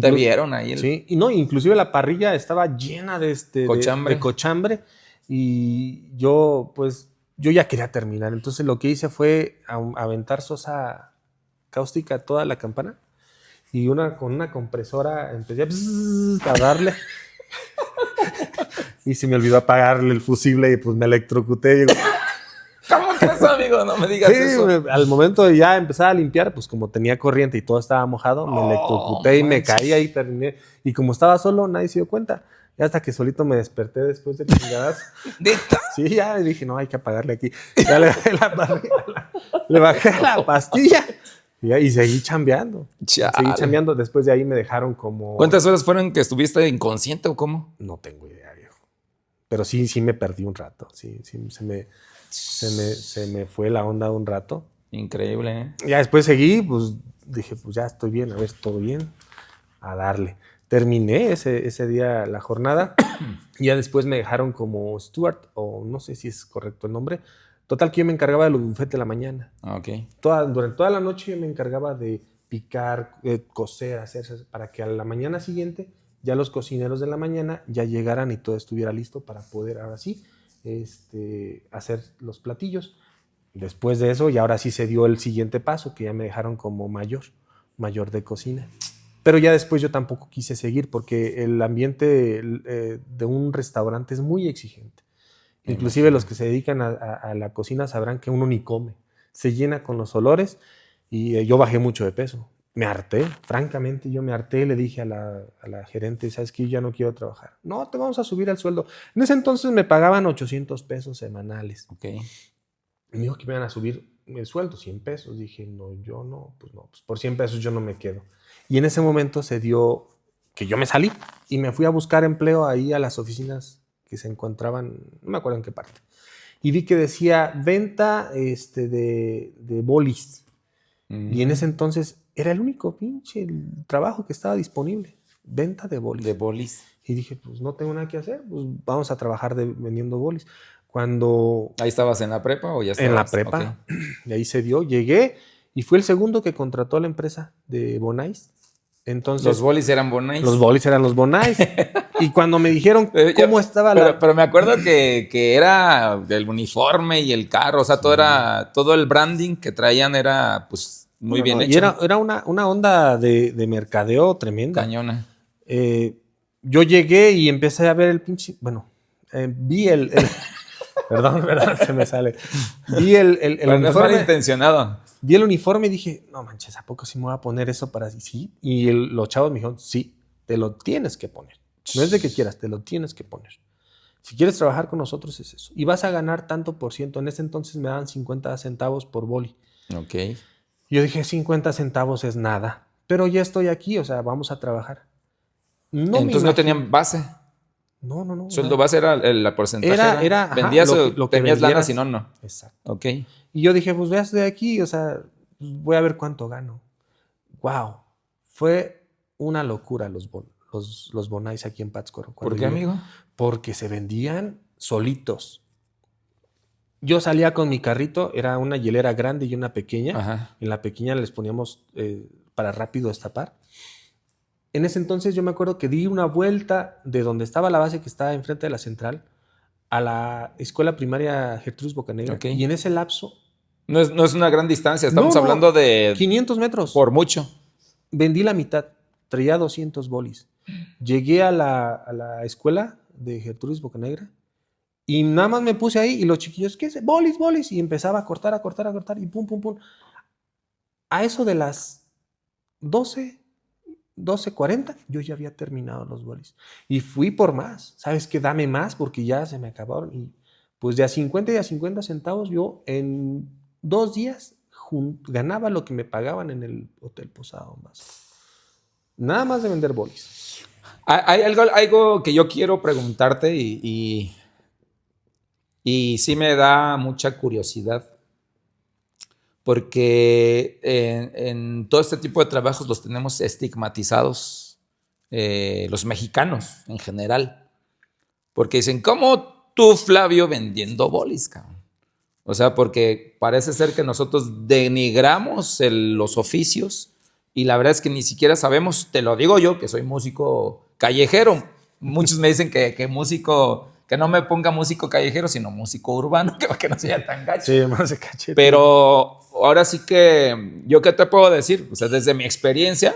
Speaker 1: te vieron ahí el
Speaker 2: sí, y no, inclusive la parrilla estaba llena de
Speaker 1: cochambre.
Speaker 2: cochambre y yo ya quería terminar. Entonces lo que hice fue aventar sosa cáustica a toda la campana y con una compresora empecé a darle y se me olvidó apagarle el fusible y pues me electrocuté.
Speaker 1: ¿Cómo que eso, amigo? No me digas
Speaker 2: Sí,
Speaker 1: eso.
Speaker 2: al momento de ya empezar a limpiar, pues como tenía corriente y todo estaba mojado, me
Speaker 1: Oh,
Speaker 2: electrocuté y me
Speaker 1: manches.
Speaker 2: caí ahí, terminé. Y como estaba solo, nadie se dio cuenta. Y hasta que solito me desperté después de chingadas.
Speaker 1: ¿Neta?
Speaker 2: Sí, ya dije, no, hay que apagarle aquí. Ya le bajé la pastilla y seguí chambeando. Seguí
Speaker 1: Chale.
Speaker 2: chambeando. Después de ahí me dejaron como...
Speaker 1: ¿Cuántas horas fueron que estuviste inconsciente o cómo?
Speaker 2: No tengo idea, viejo. Pero sí me perdí un rato. Sí, se me fue la onda un rato.
Speaker 1: Increíble, ¿eh?
Speaker 2: Ya después seguí, pues dije, pues ya estoy bien, a ver, todo bien, a darle. Terminé ese día la jornada y ya después me dejaron como steward, o no sé si es correcto el nombre. Total que yo me encargaba de los buffets de la mañana.
Speaker 1: Ah, ok.
Speaker 2: Durante toda la noche yo me encargaba de picar, cocer, hacer, para que a la mañana siguiente ya los cocineros de la mañana ya llegaran y todo estuviera listo para poder ahora sí hacer los platillos. Después de eso, y ahora sí se dio el siguiente paso, que ya me dejaron como mayor de cocina. Pero ya después yo tampoco quise seguir porque el ambiente de un restaurante es muy exigente.
Speaker 1: Me
Speaker 2: Inclusive
Speaker 1: imagino.
Speaker 2: los que se dedican a la cocina sabrán que uno ni come. Se llena con los olores y yo bajé mucho de peso. Me harté, francamente yo me harté, le dije a la gerente, ¿sabes qué? Yo ya no quiero trabajar. No, te vamos a subir el sueldo. En ese entonces me pagaban 800 pesos semanales.
Speaker 1: Ok.
Speaker 2: Y me dijo que me iban a subir el sueldo, 100 pesos. Dije, no, yo no, pues por 100 pesos yo no me quedo. Y en ese momento se dio que yo me salí y me fui a buscar empleo ahí a las oficinas que se encontraban, no me acuerdo en qué parte. Y vi que decía venta de bolis. Y en ese entonces era el único pinche trabajo que estaba disponible. Venta de bolis.
Speaker 1: De bolis.
Speaker 2: Y dije, pues no tengo nada que hacer, pues vamos a trabajar vendiendo bolis. Cuando...
Speaker 1: ¿Ahí estabas en la prepa o ya estabas?
Speaker 2: En la prepa. Okay. De ahí se dio, llegué y fui el segundo que contrató a la empresa de Bonais. Entonces,
Speaker 1: los bolis eran Bonais.
Speaker 2: Los bolis eran los Bonais. Y cuando me dijeron cómo estaba la...
Speaker 1: Pero me acuerdo que era el uniforme y el carro, o sea, todo el branding que traían era pues muy bien hecho.
Speaker 2: Y era una onda de mercadeo tremenda.
Speaker 1: Cañona.
Speaker 2: Yo llegué y empecé a ver el pinche... Bueno, vi el perdón, se me sale. Vi el
Speaker 1: uniforme. No es malintencionado.
Speaker 2: Vi el uniforme y dije, no manches, ¿a poco sí me voy a poner eso para así? Sí. Y los chavos me dijeron, sí, te lo tienes que poner. No es de que quieras, te lo tienes que poner. Si quieres trabajar con nosotros es eso. Y vas a ganar tanto por ciento. En ese entonces me daban 50 centavos por boli.
Speaker 1: Ok.
Speaker 2: Yo dije, 50 centavos es nada. Pero ya estoy aquí, o sea, vamos a trabajar.
Speaker 1: Entonces no tenían base.
Speaker 2: No.
Speaker 1: Sueldo base era el porcentaje. Vendías lo que tenías lana, si no, no.
Speaker 2: Exacto.
Speaker 1: Ok.
Speaker 2: Y yo dije, pues veas de aquí, o sea, voy a ver cuánto gano. Wow. Fue una locura los Bonais aquí en Pátzcuaro.
Speaker 1: ¿Por qué, amigo?
Speaker 2: Porque se vendían solitos. Yo salía con mi carrito, era una hielera grande y una pequeña.
Speaker 1: Ajá.
Speaker 2: En la pequeña les poníamos para rápido destapar. En ese entonces yo me acuerdo que di una vuelta de donde estaba la base que estaba enfrente de la central a la escuela primaria Gertrudis Bocanegra.
Speaker 1: Okay.
Speaker 2: Y en ese lapso...
Speaker 1: No es una gran distancia, estamos hablando de...
Speaker 2: 500 metros.
Speaker 1: Por mucho.
Speaker 2: Vendí la mitad, traía 200 bolis. Llegué a la escuela de Gertrudis Bocanegra y nada más me puse ahí y los chiquillos, ¿qué es? Bolis. Y empezaba a cortar y pum. A eso de las 12:40, yo ya había terminado los bolis. Y fui por más. ¿Sabes qué? Dame más porque ya se me acabaron. Y pues de a 50 y a 50 centavos yo en 2 días ganaba lo que me pagaban en el Hotel Posada Donbass. Nada más de vender bolis.
Speaker 1: Hay algo que yo quiero preguntarte y sí me da mucha curiosidad. Porque en todo este tipo de trabajos los tenemos estigmatizados los mexicanos en general. Porque dicen, ¿cómo tú, Flavio, vendiendo bolis, cabrón? O sea, porque parece ser que nosotros denigramos los oficios y la verdad es que ni siquiera sabemos, te lo digo yo, que soy músico callejero. Muchos me dicen que músico... Que no me ponga músico callejero, sino músico urbano, que no sea tan gacho.
Speaker 2: Sí, más de cachete.
Speaker 1: Pero ahora sí que, ¿yo qué te puedo decir? O sea, desde mi experiencia,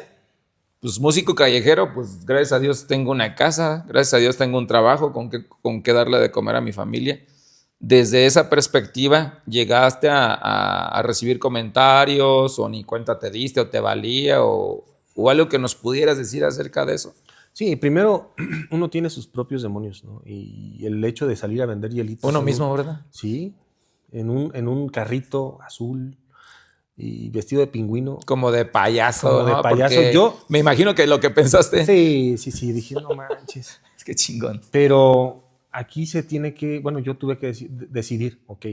Speaker 1: pues músico callejero, pues gracias a Dios tengo una casa, gracias a Dios tengo un trabajo con que darle de comer a mi familia. Desde esa perspectiva, ¿llegaste a recibir comentarios o ni cuenta te diste o te valía o algo que nos pudieras decir acerca de eso?
Speaker 2: Sí, primero uno tiene sus propios demonios, ¿no? Y el hecho de salir a vender hielitos.
Speaker 1: Uno mismo, ¿verdad?
Speaker 2: Sí, en un carrito azul y vestido de pingüino.
Speaker 1: Como de payaso.
Speaker 2: Como de payaso.
Speaker 1: Porque
Speaker 2: yo
Speaker 1: me imagino que lo que pensaste.
Speaker 2: Sí, dije, no manches.
Speaker 1: Es que chingón.
Speaker 2: Pero aquí se tiene que, bueno, yo tuve que decidir, ok,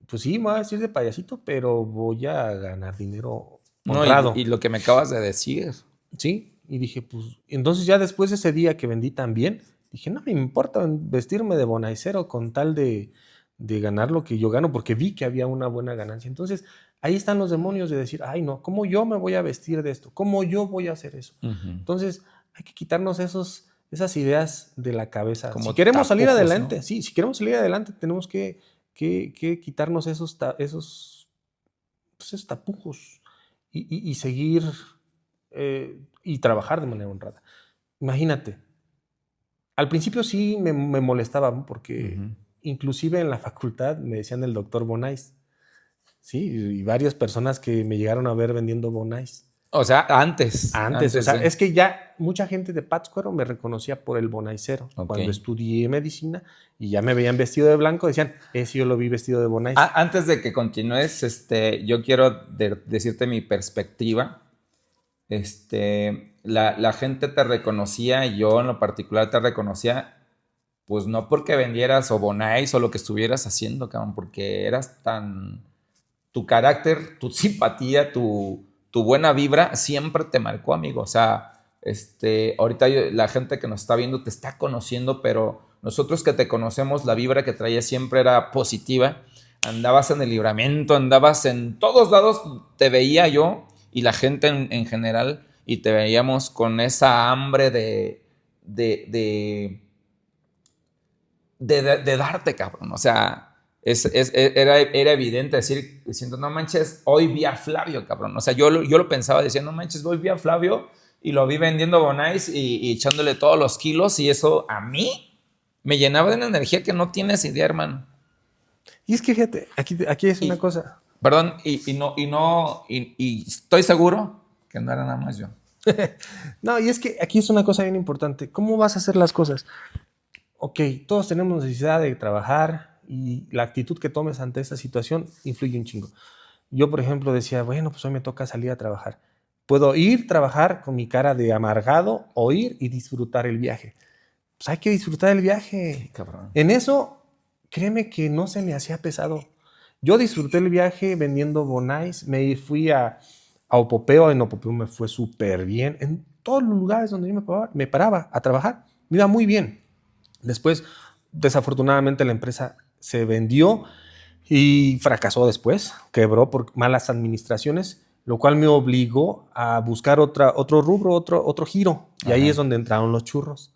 Speaker 2: pues sí, me voy a decir de payasito, pero voy a ganar dinero honrado.
Speaker 1: No, y lo que me acabas de decir.
Speaker 2: Sí. Y dije, pues, entonces ya después de ese día que vendí tan bien, dije, no me importa vestirme de bonaicero con tal de ganar lo que yo gano, porque vi que había una buena ganancia. Entonces, ahí están los demonios de decir, ay, no, ¿cómo yo me voy a vestir de esto? ¿Cómo yo voy a hacer eso? Uh-huh. Entonces, hay que quitarnos esas ideas de la cabeza. Como si queremos salir adelante, ¿no? Sí, si queremos salir adelante, tenemos que quitarnos esos tapujos y seguir... y trabajar de manera honrada. Imagínate, al principio sí me molestaba porque inclusive en la facultad me decían el doctor Bonais, sí, y varias personas que me llegaron a ver vendiendo Bonais.
Speaker 1: O sea, antes,
Speaker 2: o sea, es que ya mucha gente de Pátzcuaro me reconocía por el bonaicero. Okay. Cuando estudié medicina y ya me veían vestido de blanco, decían, yo lo vi vestido de Bonais.
Speaker 1: Antes de que continúes, yo quiero decirte mi perspectiva. La gente te reconocía, y yo en lo particular te reconocía, pues no porque vendieras o Bonais o lo que estuvieras haciendo, cabrón, porque eras tan... Tu carácter, tu simpatía, tu tu buena vibra siempre te marcó, amigo. O sea, ahorita la gente que nos está viendo te está conociendo, pero nosotros que te conocemos, la vibra que traías siempre era positiva. Andabas en el Libramiento, andabas en todos lados, te veía yo y la gente en general, y te veíamos con esa hambre de darte, cabrón. O sea, era evidente diciendo, no manches, hoy vi a Flavio, cabrón. O sea, yo lo pensaba diciendo, no manches, hoy vi a Flavio y lo vi vendiendo Bonais y echándole todos los kilos, y eso a mí me llenaba de una energía que no tienes idea, hermano.
Speaker 2: Y es que fíjate, aquí es una cosa.
Speaker 1: Perdón, y estoy seguro que no era nada más yo.
Speaker 2: No, y es que aquí es una cosa bien importante. ¿Cómo vas a hacer las cosas? Ok, todos tenemos necesidad de trabajar y la actitud que tomes ante esta situación influye un chingo. Yo, por ejemplo, decía, bueno, pues hoy me toca salir a trabajar. Puedo ir a trabajar con mi cara de amargado o ir y disfrutar el viaje. Pues hay que disfrutar el viaje.
Speaker 1: Cabrón.
Speaker 2: En eso, créeme que no se me hacía pesado. Yo disfruté el viaje vendiendo Bonais, me fui a Opopeo, en Opopeo me fue súper bien. En todos los lugares donde yo me paraba a trabajar, me iba muy bien. Después, desafortunadamente, la empresa se vendió y fracasó después, quebró por malas administraciones, lo cual me obligó a buscar otro rubro, otro giro. Y
Speaker 1: Ajá.
Speaker 2: ahí es donde entraron los churros.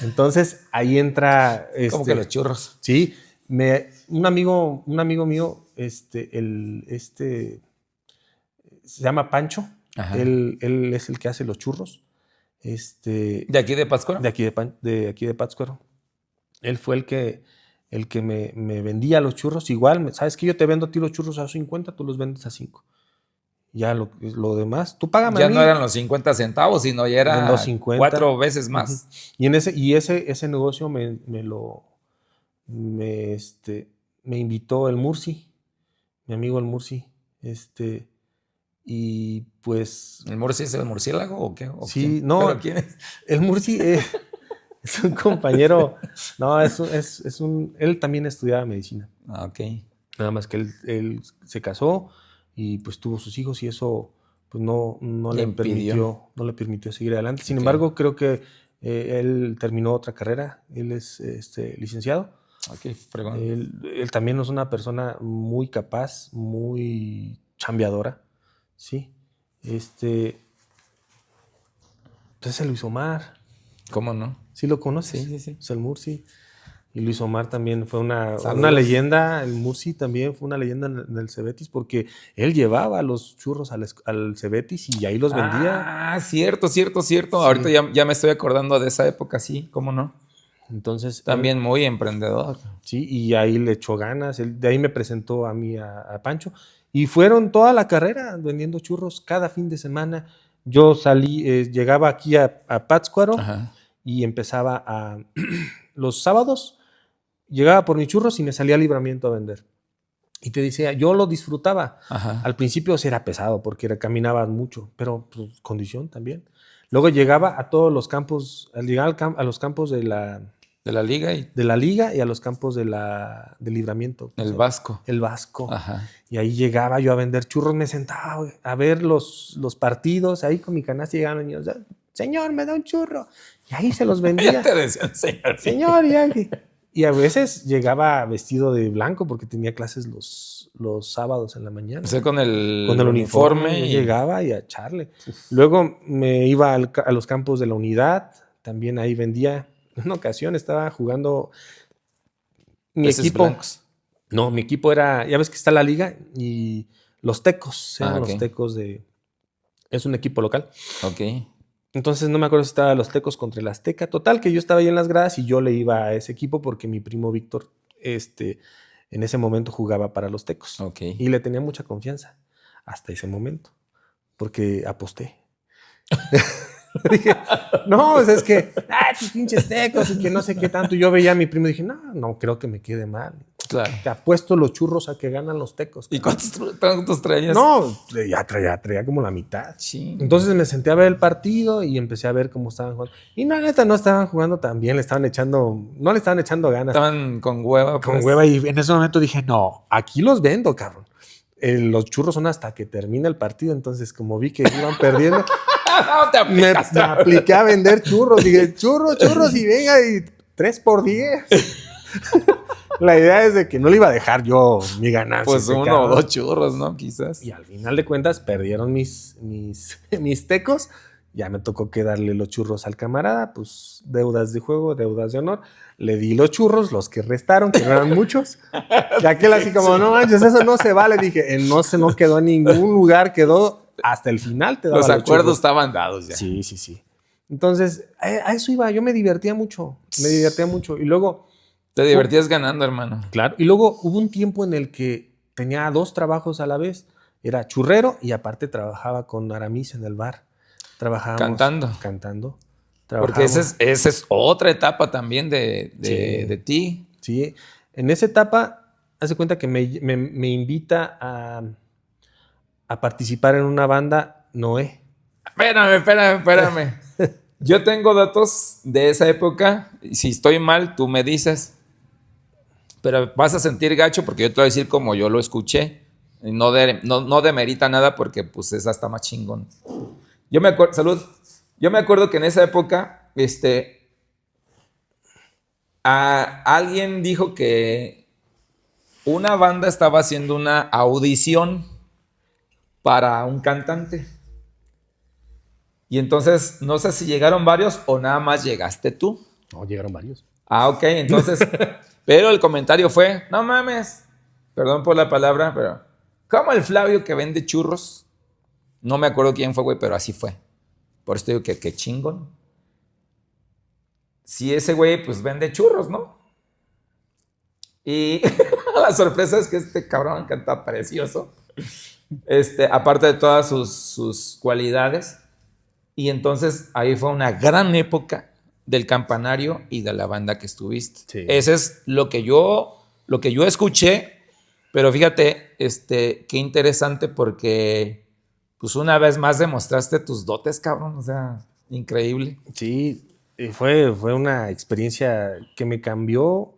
Speaker 2: Entonces, ahí entra...
Speaker 1: ¿Cómo que los churros?
Speaker 2: Sí, un amigo mío, se llama Pancho. Él es el que hace los churros.
Speaker 1: ¿De aquí de Pátzcuaro?
Speaker 2: De aquí de Pátzcuaro. Él fue el que me vendía los churros. Igual, ¿sabes qué? Yo te vendo a ti los churros a 50, tú los vendes a 5. Ya lo demás, tú págame
Speaker 1: ya
Speaker 2: a mí.
Speaker 1: No eran los 50 centavos, sino ya era
Speaker 2: los 50.
Speaker 1: 4 veces más.
Speaker 2: Y ese negocio me invitó el Murci, mi amigo el Murci. Y pues...
Speaker 1: ¿El Murci es el murciélago o qué?
Speaker 2: ¿O sí,
Speaker 1: quién?
Speaker 2: No.
Speaker 1: ¿Pero quién es?
Speaker 2: El Murci es un compañero. No, él también estudiaba medicina.
Speaker 1: Ah, ok.
Speaker 2: Nada más que él se casó y pues tuvo sus hijos y eso pues no le permitió seguir adelante. Sin embargo, creo que él terminó otra carrera. Él es licenciado.
Speaker 1: Okay, fregón.
Speaker 2: Él también es una persona muy capaz, muy chambeadora. Sí. Entonces el Luis Omar.
Speaker 1: ¿Cómo no?
Speaker 2: ¿Sí lo conoces?
Speaker 1: Sí.
Speaker 2: Es el Murci. Y Luis Omar también fue una leyenda. El Murci también fue una leyenda en el Cebetis porque él llevaba los churros al Cebetis y ahí los vendía.
Speaker 1: Ah, cierto. Sí. Ahorita ya me estoy acordando de esa época, sí, ¿cómo no?
Speaker 2: Entonces...
Speaker 1: También muy emprendedor.
Speaker 2: Sí, y ahí le echó ganas. De ahí me presentó a mí a Pancho. Y fueron toda la carrera vendiendo churros cada fin de semana. Yo llegaba aquí a Pátzcuaro.
Speaker 1: Ajá.
Speaker 2: Y empezaba los sábados, llegaba por mis churros y me salía a Libramiento a vender. Y te decía, yo lo disfrutaba.
Speaker 1: Ajá.
Speaker 2: Al principio era pesado porque caminaba mucho, pero pues, condición también. Luego llegaba a todos los campos, a los campos de la
Speaker 1: Liga
Speaker 2: y a los campos del Libramiento.
Speaker 1: El Vasco.
Speaker 2: El Vasco.
Speaker 1: Ajá.
Speaker 2: Y ahí llegaba yo a vender churros, me sentaba a ver los partidos, ahí con mi canasta llegaban los niños, señor, me da un churro. Y ahí se los vendía.
Speaker 1: Ya te decían, señor.
Speaker 2: Señor, y a veces llegaba vestido de blanco porque tenía clases los sábados en la mañana.
Speaker 1: O sea, con el uniforme.
Speaker 2: Llegaba y a echarle. Luego me iba a los campos de la unidad, también ahí vendía. En una ocasión estaba jugando mi equipo. Blancos. No, mi equipo era, ya ves que está la liga y los Tecos. Eran los Tecos es un equipo local.
Speaker 1: Ok.
Speaker 2: Entonces no me acuerdo si estaba los Tecos contra el Azteca. Total, que yo estaba ahí en las gradas y yo le iba a ese equipo porque mi primo Víctor en ese momento jugaba para los Tecos.
Speaker 1: Okay.
Speaker 2: Y le tenía mucha confianza hasta ese momento porque aposté. Dije, no, pues es que tus pinches Tecos y que no sé qué tanto. Yo veía a mi primo y dije, no creo que me quede mal.
Speaker 1: Claro.
Speaker 2: Te apuesto los churros a que ganan los Tecos.
Speaker 1: ¿Y cuántos traías?
Speaker 2: No, ya traía como la mitad.
Speaker 1: Sí.
Speaker 2: Entonces me senté a ver el partido y empecé a ver cómo estaban jugando. Y no, neta, no estaban jugando tan bien, no le estaban echando ganas.
Speaker 1: Estaban con hueva.
Speaker 2: Con hueva y en ese momento dije, no, aquí los vendo, cabrón. los churros son hasta que termina el partido, entonces como vi que iban perdiendo,
Speaker 1: No te
Speaker 2: me
Speaker 1: aplicaste.
Speaker 2: apliqué a vender churros. Dije, churros, y venga, y 3 por 10. La idea es de que no le iba a dejar yo mi ganancia.
Speaker 1: Pues 1 o 2 churros, ¿no? Quizás.
Speaker 2: Y al final de cuentas perdieron mis tecos. Ya me tocó que darle los churros al camarada, pues deudas de juego, deudas de honor. Le di los churros, los que restaron, que no eran muchos. Y aquel así como, no manches, eso no se vale. Dije, no quedó en ningún lugar, quedó hasta el final. Te daba
Speaker 1: Los acuerdos
Speaker 2: churros.
Speaker 1: estaban dados ya.
Speaker 2: Sí. Entonces, a eso iba, yo me divertía mucho. Y luego...
Speaker 1: Te divertías ganando, hermano.
Speaker 2: Claro, y luego hubo un tiempo en el que tenía 2 trabajos a la vez. Era churrero y aparte trabajaba con Aramis en el bar. Trabajábamos cantando.
Speaker 1: Porque esa es otra etapa también de ti.
Speaker 2: Sí, en esa etapa, hace cuenta que me invita a participar en una banda Noé.
Speaker 1: Espérame. Yo tengo datos de esa época. Si estoy mal, tú me dices. Pero vas a sentir gacho porque yo te voy a decir como yo lo escuché. Y no demerita nada porque pues es hasta más chingón. Yo me acuerdo, salud. Yo me acuerdo que en esa época, alguien dijo que una banda estaba haciendo una audición para un cantante. Y entonces, no sé si llegaron varios o nada más llegaste tú.
Speaker 2: No, llegaron varios.
Speaker 1: Ok, entonces, pero el comentario fue, no mames, perdón por la palabra, pero como el Flavio que vende churros, no me acuerdo quién fue, güey, pero así fue. Por eso digo que chingón. Si ese güey, pues vende churros, ¿no? Y la sorpresa es que este cabrón canta precioso. Aparte de todas sus cualidades. Y entonces ahí fue una gran época del campanario y de la banda que estuviste.
Speaker 2: Sí.
Speaker 1: Ese es lo que yo escuché, pero fíjate, qué interesante porque pues una vez más demostraste tus dotes, cabrón, o sea, increíble.
Speaker 2: Sí, fue una experiencia que me cambió.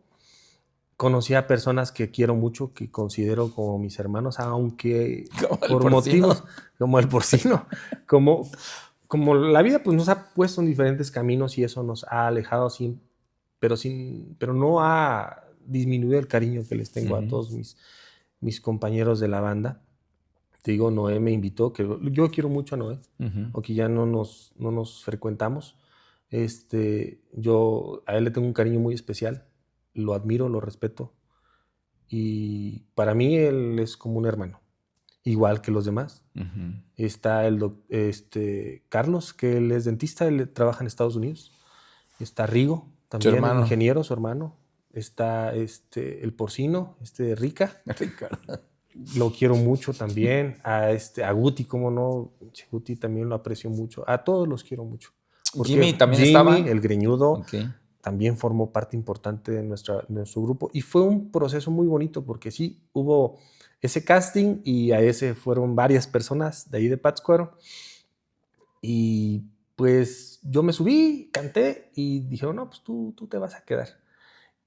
Speaker 2: Conocí a personas que quiero mucho, que considero como mis hermanos, aunque por motivos como el porcino, como la vida pues nos ha puesto en diferentes caminos y eso nos ha alejado pero no ha disminuido el cariño que les tengo a todos mis compañeros de la banda. Te digo, Noé me invitó, que yo quiero mucho a Noé, aunque ya no nos frecuentamos. Yo a él le tengo un cariño muy especial, lo admiro, lo respeto y para mí él es como un hermano. Igual que los demás. Está Carlos, que él es dentista, él trabaja en Estados Unidos. Está Rigo, también ingeniero, su hermano. Está el porcino, Rica. Lo quiero mucho también. A Guti, cómo no. Guti también lo aprecio mucho. A todos los quiero mucho.
Speaker 1: Jimmy también estaba.
Speaker 2: El greñudo, también formó parte importante de nuestro grupo. Y fue un proceso muy bonito porque sí, hubo ese casting y a ese fueron varias personas de ahí de Pátzcuaro. Y pues yo me subí, canté y dijeron, no, pues tú te vas a quedar.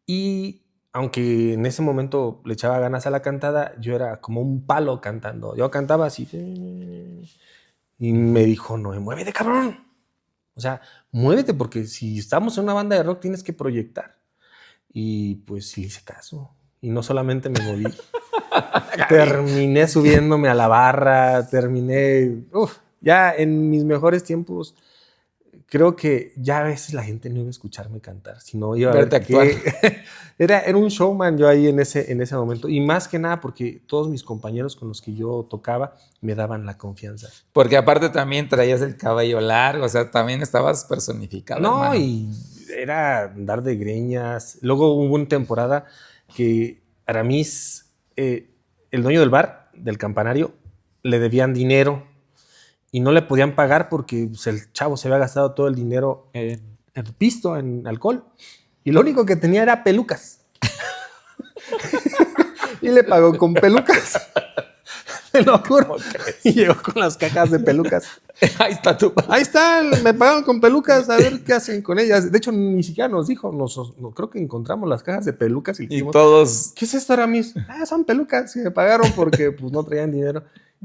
Speaker 2: Y aunque en ese momento le echaba ganas a la cantada, yo era como un palo cantando. Yo cantaba así. Y me dijo, no, muévete, cabrón. O sea, muévete porque si estamos en una banda de rock tienes que proyectar. Y pues le hice caso. Y no solamente me moví. Terminé subiéndome a la barra, ya en mis mejores tiempos, creo que ya a veces la gente no iba a escucharme cantar, sino iba a ver que era un showman yo ahí en ese momento, y más que nada porque todos mis compañeros con los que yo tocaba me daban la confianza.
Speaker 1: Porque aparte también traías el cabello largo, o sea, también estabas personificado.
Speaker 2: No,
Speaker 1: hermano.
Speaker 2: Y era andar de greñas. Luego hubo una temporada que Aramis, el dueño del bar, del campanario, le debían dinero y no le podían pagar porque pues, el chavo se había gastado todo el dinero en pisto, en alcohol, y lo único que tenía era pelucas. Y le pagó con pelucas. te lo juro. Y llegó con las cajas de pelucas.
Speaker 1: Ahí está tu papá.
Speaker 2: Ahí están, me pagaron con pelucas, a ver qué hacen con ellas. De hecho, ni siquiera nos dijo, creo que encontramos las cajas de pelucas y dijimos,
Speaker 1: todos...
Speaker 2: ¿qué es esto, Aramis? Son pelucas, y me pagaron porque pues no traían dinero.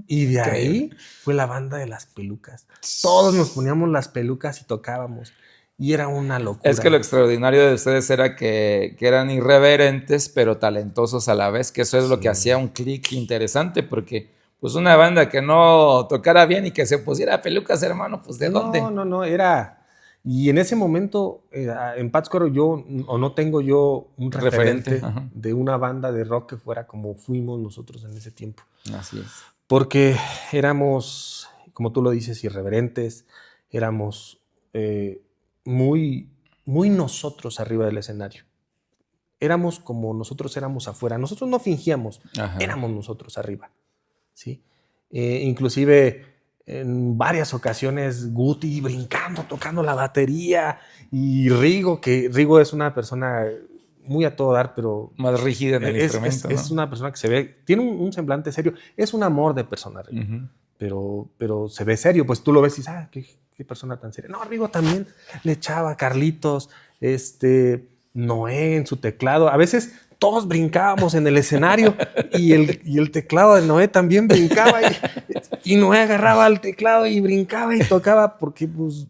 Speaker 2: Y de ahí fue la banda de las pelucas. Todos nos poníamos las pelucas y tocábamos. Y era una locura.
Speaker 1: Es que lo extraordinario de ustedes era que eran irreverentes, pero talentosos a la vez, que eso es lo que hacía un clic interesante, porque pues una banda que no tocara bien y que se pusiera pelucas, hermano, pues ¿de dónde?
Speaker 2: No, era... Y en ese momento, en Pátzcuaro, no tengo yo un referente de una banda de rock que fuera como fuimos nosotros en ese tiempo.
Speaker 1: Así es.
Speaker 2: Porque éramos, como tú lo dices, irreverentes, éramos muy nosotros arriba del escenario. Éramos como nosotros éramos afuera. Nosotros no fingíamos, éramos nosotros arriba. ¿Sí? Inclusive en varias ocasiones Guti brincando, tocando la batería, y Rigo, que Rigo es una persona muy a todo dar, pero
Speaker 1: más rígida en el instrumento, ¿no?
Speaker 2: Es una persona que se ve, tiene un semblante serio, es un amor de persona, Rigo, pero se ve serio, pues tú lo ves y dices, qué persona tan seria. No, Rigo también le echaba, Carlitos, Noé en su teclado, a veces todos brincábamos en el escenario y el teclado de Noé también brincaba y Noé agarraba el teclado y brincaba y tocaba porque pues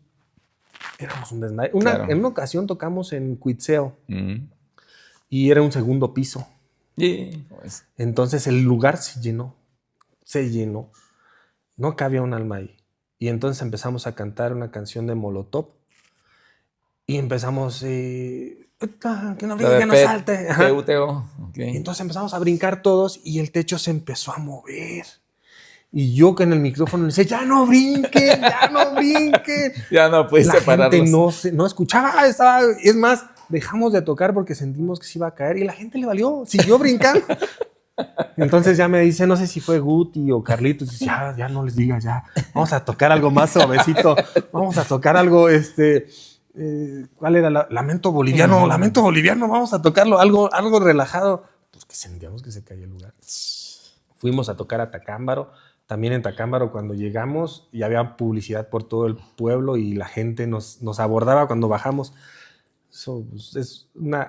Speaker 2: éramos un desmadre. En una ocasión tocamos en Cuitzeo y era un segundo piso.
Speaker 1: Pues.
Speaker 2: Entonces el lugar se llenó. No cabía un alma ahí. Y entonces empezamos a cantar una canción de Molotov y empezamos... que no brinque, que no salte.
Speaker 1: Okay.
Speaker 2: Y entonces empezamos a brincar todos y el techo se empezó a mover. Y yo que en el micrófono le decía, ya no brinquen, ya no brinquen.
Speaker 1: Ya no pudiste pararlos.
Speaker 2: La gente no escuchaba, es más, dejamos de tocar porque sentimos que se iba a caer y la gente le valió, siguió brincando. Entonces ya me dice, no sé si fue Guti o Carlitos, dice, ya no les digas, ya, vamos a tocar algo más suavecito, vamos a tocar algo, ¿cuál era? Lamento boliviano, vamos a tocarlo, algo relajado. Pues que sentíamos que se caía el lugar. Fuimos a tocar a Tacámbaro. También en Tacámbaro, cuando llegamos, ya había publicidad por todo el pueblo y la gente nos abordaba cuando bajamos. Eso pues, es una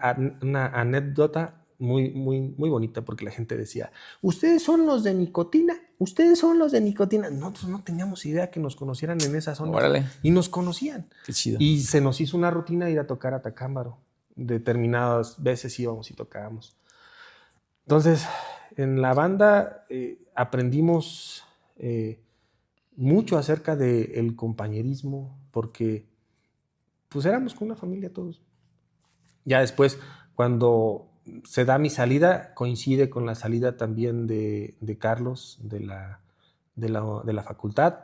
Speaker 2: anécdota muy, muy, muy bonita, porque la gente decía, ¿ustedes son los de Nicotina? ¿Ustedes son los de Nicotina? Nosotros no teníamos idea que nos conocieran en esa zona.
Speaker 1: Órale.
Speaker 2: Y nos conocían.
Speaker 1: Qué chido.
Speaker 2: Y se nos hizo una rutina ir a tocar a Tacámbaro. Determinadas veces íbamos y tocábamos. Entonces, en la banda aprendimos mucho acerca del compañerismo, porque pues éramos con una familia todos. Ya después, cuando se da mi salida, coincide con la salida también de Carlos de la facultad.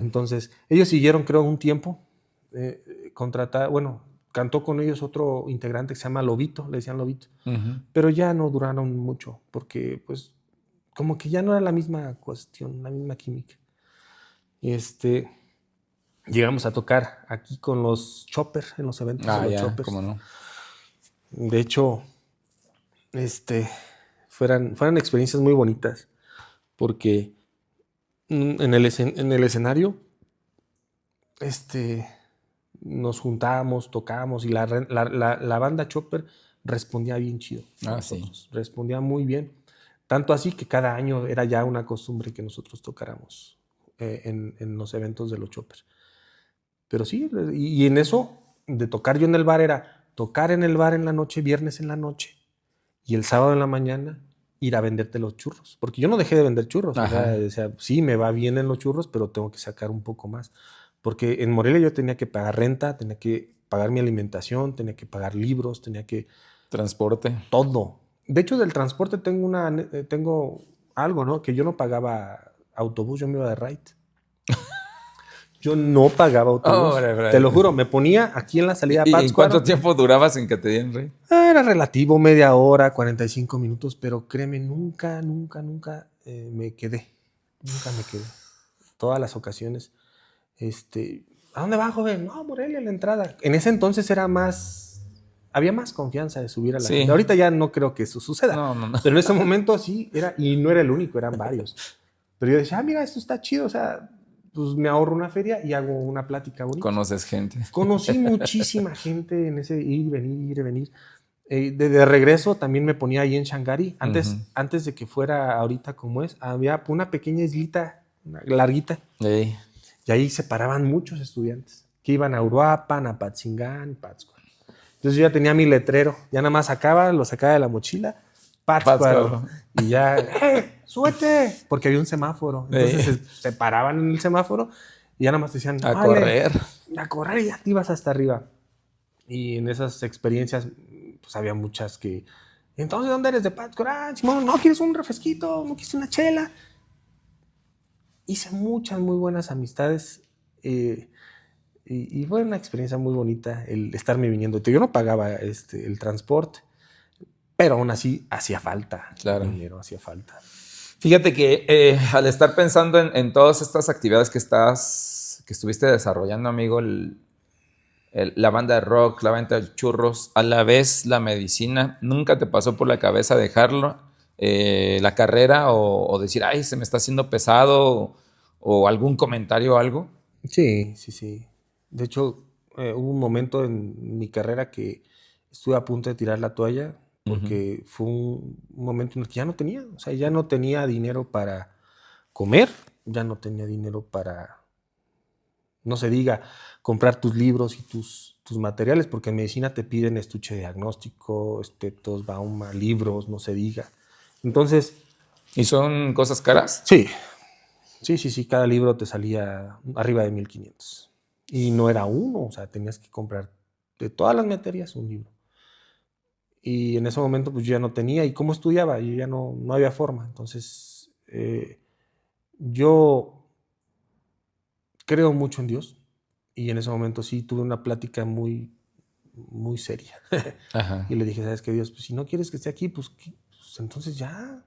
Speaker 2: Entonces, ellos siguieron, creo, un tiempo. Cantó con ellos otro integrante que se llama Lobito, le decían Lobito. Pero ya no duraron mucho, porque pues como que ya no era la misma cuestión, la misma química. Llegamos a tocar aquí con los Choppers, en los eventos de los Choppers.
Speaker 1: ¿Cómo no?
Speaker 2: De hecho, fueron experiencias muy bonitas, porque en el escenario nos juntábamos, tocábamos y la banda Chopper respondía bien chido.
Speaker 1: Sí.
Speaker 2: Respondía muy bien. Tanto así que cada año era ya una costumbre que nosotros tocáramos en los eventos de los Choppers. Pero sí, y en eso de tocar yo en el bar era tocar en el bar en la noche, viernes en la noche, y el sábado en la mañana ir a venderte los churros. Porque yo no dejé de vender churros. O sea, sí, me va bien en los churros, pero tengo que sacar un poco más. Porque en Morelia yo tenía que pagar renta, tenía que pagar mi alimentación, tenía que pagar libros, tenía que...
Speaker 1: Transporte.
Speaker 2: Todo. De hecho, del transporte tengo algo, ¿no? Que yo no pagaba autobús, yo me iba de ride. Yo no pagaba autobús. Te lo juro, me ponía aquí en la salida de Pátzcuaro.
Speaker 1: ¿Y cuánto tiempo durabas en que te dieran ride?
Speaker 2: Era relativo, media hora, 45 minutos, pero créeme, nunca me quedé. Nunca me quedé. Todas las ocasiones... ¿a dónde va, joven? No, Morelia, la entrada. En ese entonces había más confianza de subir a la gente. Ahorita ya no creo que eso suceda.
Speaker 1: No.
Speaker 2: Pero en ese momento sí, y no era el único, eran varios. Pero yo decía, mira, esto está chido, o sea, pues me ahorro una feria y hago una plática bonita.
Speaker 1: Conoces gente.
Speaker 2: Conocí muchísima gente en ese ir y venir. De regreso también me ponía ahí en Shangari. Antes de que fuera ahorita como es, había una pequeña islita, larguita.
Speaker 1: Ey.
Speaker 2: Y ahí se paraban muchos estudiantes que iban a Uruapan, a Patzingán, Pátzcuaro. Entonces yo ya tenía mi letrero. Ya nada más lo sacaba de la mochila. Pátzcuaro. Y ya, súbete, porque había un semáforo. Entonces se paraban en el semáforo y ya nada más decían,
Speaker 1: a correr.
Speaker 2: A correr y ya te ibas hasta arriba. Y en esas experiencias, pues había muchas que, entonces, ¿dónde eres de Pátzcuaro? Simón, ¿no quieres un refresquito? ¿No quieres una chela? Hice muchas muy buenas amistades y fue una experiencia muy bonita el estarme viniendo. Yo no pagaba el transporte, pero aún así hacía falta.
Speaker 1: Claro.
Speaker 2: Dinero, hacía falta.
Speaker 1: Fíjate que al estar pensando en todas estas actividades que estuviste desarrollando, amigo, la banda de rock, la venta de churros, a la vez la medicina, ¿nunca te pasó por la cabeza dejarlo, la carrera o decir, ay, se me está haciendo pesado o algún comentario o algo?
Speaker 2: Sí. De hecho, hubo un momento en mi carrera que estuve a punto de tirar la toalla porque fue un momento en el que ya no tenía, o sea, ya no tenía dinero para comer, ya no tenía dinero para, no se diga, comprar tus libros y tus materiales, porque en medicina te piden estuche de diagnóstico, estetos, bauma, libros, no se diga. Entonces...
Speaker 1: ¿Y son cosas caras?
Speaker 2: Sí, cada libro te salía arriba de 1,500. Y no era uno, o sea, tenías que comprar de todas las materias un libro. Y en ese momento pues yo ya no tenía, ¿y cómo estudiaba? Yo ya no había forma. Entonces, yo creo mucho en Dios y en ese momento sí tuve una plática muy, muy seria.
Speaker 1: Ajá.
Speaker 2: Y le dije, ¿sabes qué, Dios? Pues si no quieres que esté aquí, pues entonces ya,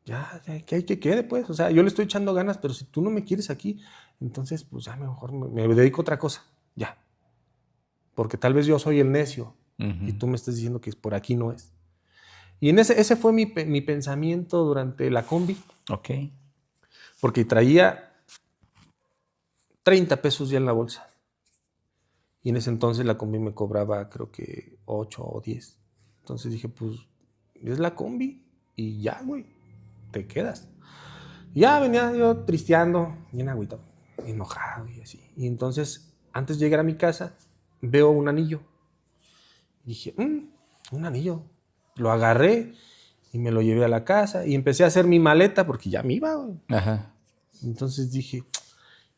Speaker 2: que hay que quede, pues. O sea, yo le estoy echando ganas, pero si tú no me quieres aquí, entonces, pues ya mejor me dedico a otra cosa. Ya. Porque tal vez yo soy el necio y tú me estás diciendo que por aquí no es. Y ese fue mi pensamiento durante la combi.
Speaker 1: Ok.
Speaker 2: Porque traía 30 pesos ya en la bolsa. Y en ese entonces la combi me cobraba, creo que 8 o 10. Entonces dije, pues, es la combi y ya, güey, te quedas. Y ya venía yo tristeando, bien agüitado, enojado y así. Y entonces, antes de llegar a mi casa, veo un anillo. Y dije, un anillo. Lo agarré y me lo llevé a la casa y empecé a hacer mi maleta porque ya me iba, güey.
Speaker 1: Ajá.
Speaker 2: Entonces dije,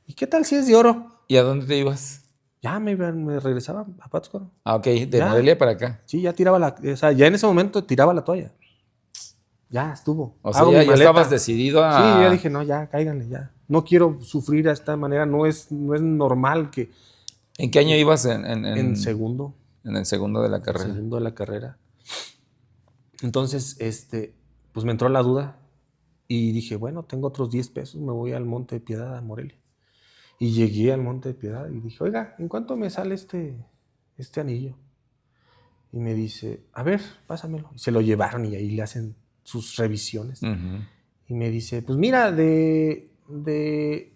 Speaker 2: ¿y qué tal si es de oro?
Speaker 1: ¿Y a dónde te ibas?
Speaker 2: Ya me regresaba a Pátzcuaro.
Speaker 1: Ah, ok, de
Speaker 2: ya,
Speaker 1: Morelia para acá.
Speaker 2: Sí, ya tiraba o sea, ya en ese momento tiraba la toalla. Ya estuvo.
Speaker 1: O sea, ya estabas decidido a...
Speaker 2: Sí, yo ya dije, no, ya, cáiganle, ya. No quiero sufrir de esta manera, no es normal que...
Speaker 1: ¿En qué año ibas
Speaker 2: en segundo.
Speaker 1: En el segundo de la carrera.
Speaker 2: En el segundo de la carrera. Entonces, pues me entró la duda y dije, bueno, tengo otros 10 pesos, me voy al Monte de Piedad, a Morelia. Y llegué al Monte de Piedad y dije, oiga, ¿en cuánto me sale este anillo? Y me dice, a ver, pásamelo. Y se lo llevaron y ahí le hacen sus revisiones. Y me dice, pues mira, de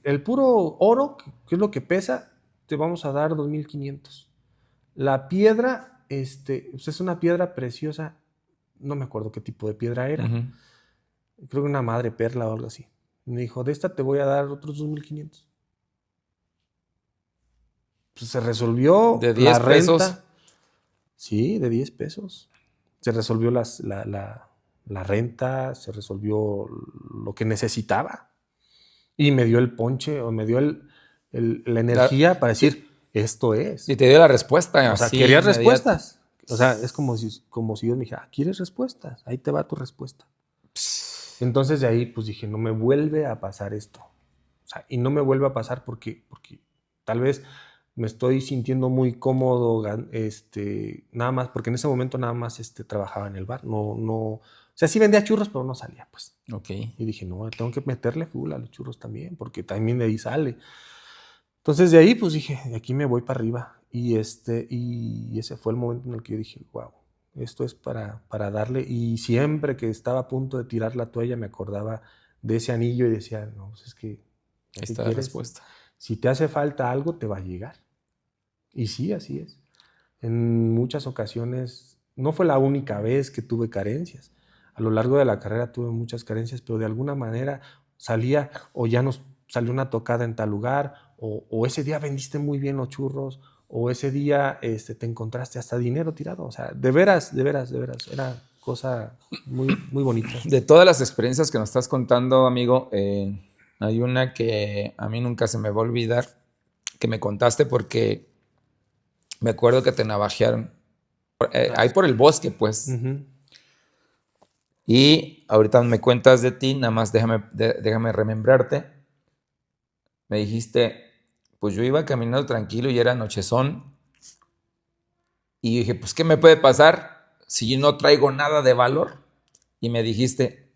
Speaker 2: el puro oro, que es lo que pesa, te vamos a dar 2,500. La piedra, pues es una piedra preciosa, no me acuerdo qué tipo de piedra era. Creo que una madre perla o algo así. Y me dijo, de esta te voy a dar otros 2,500. Pues se resolvió
Speaker 1: de 10
Speaker 2: la renta.
Speaker 1: Pesos.
Speaker 2: Sí, de 10 pesos. Se resolvió la renta, se resolvió lo que necesitaba. Y me dio el ponche, o me dio la energía para decir, esto es.
Speaker 1: Y te dio la respuesta.
Speaker 2: O sea, querías respuestas. O sea, es como si Dios me dijera, ¿quieres respuestas? Ahí te va tu respuesta. Entonces de ahí pues dije, no me vuelve a pasar esto. O sea, y no me vuelve a pasar porque tal vez me estoy sintiendo muy cómodo, nada más, porque en ese momento nada más trabajaba en el bar. O sea, sí vendía churros, pero no salía, pues.
Speaker 1: Ok.
Speaker 2: Y dije, no, tengo que meterle full a los churros también, porque también de ahí sale. Entonces de ahí pues dije, de aquí me voy para arriba. Y ese fue el momento en el que yo dije, wow, esto es para darle. Y siempre que estaba a punto de tirar la toalla me acordaba de ese anillo y decía, no, pues es que
Speaker 1: Ahí está la respuesta.
Speaker 2: Si te hace falta algo, te va a llegar. Y sí, así es. En muchas ocasiones, no fue la única vez que tuve carencias. A lo largo de la carrera tuve muchas carencias, pero de alguna manera salía o ya nos salió una tocada en tal lugar, o ese día vendiste muy bien los churros, o ese día te encontraste hasta dinero tirado. O sea, de veras, era cosa muy, muy bonita.
Speaker 1: De todas las experiencias que nos estás contando, amigo, hay una que a mí nunca se me va a olvidar, que me contaste porque me acuerdo que te navajearon. Ahí por el bosque, pues.
Speaker 2: Uh-huh.
Speaker 1: Y ahorita me cuentas de ti, nada más déjame remembrarte. Me dijiste, pues yo iba caminando tranquilo y era anochezón. Y dije, pues, ¿qué me puede pasar si yo no traigo nada de valor? Y me dijiste,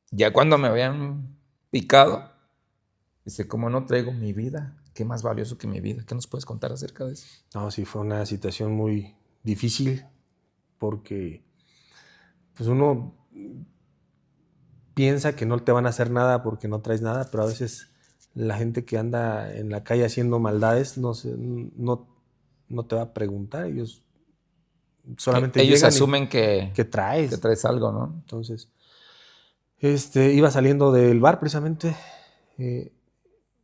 Speaker 1: ya cuando me habían picado, dice, como no traigo mi vida, ¿qué más valioso que mi vida? ¿Qué nos puedes contar acerca de eso?
Speaker 2: No, sí, fue una situación muy difícil porque pues uno piensa que no te van a hacer nada porque no traes nada, pero a veces la gente que anda en la calle haciendo maldades no te va a preguntar, ellos solamente
Speaker 1: ellos
Speaker 2: llegan
Speaker 1: asumen que
Speaker 2: traes
Speaker 1: algo, ¿no?
Speaker 2: Entonces, iba saliendo del bar precisamente,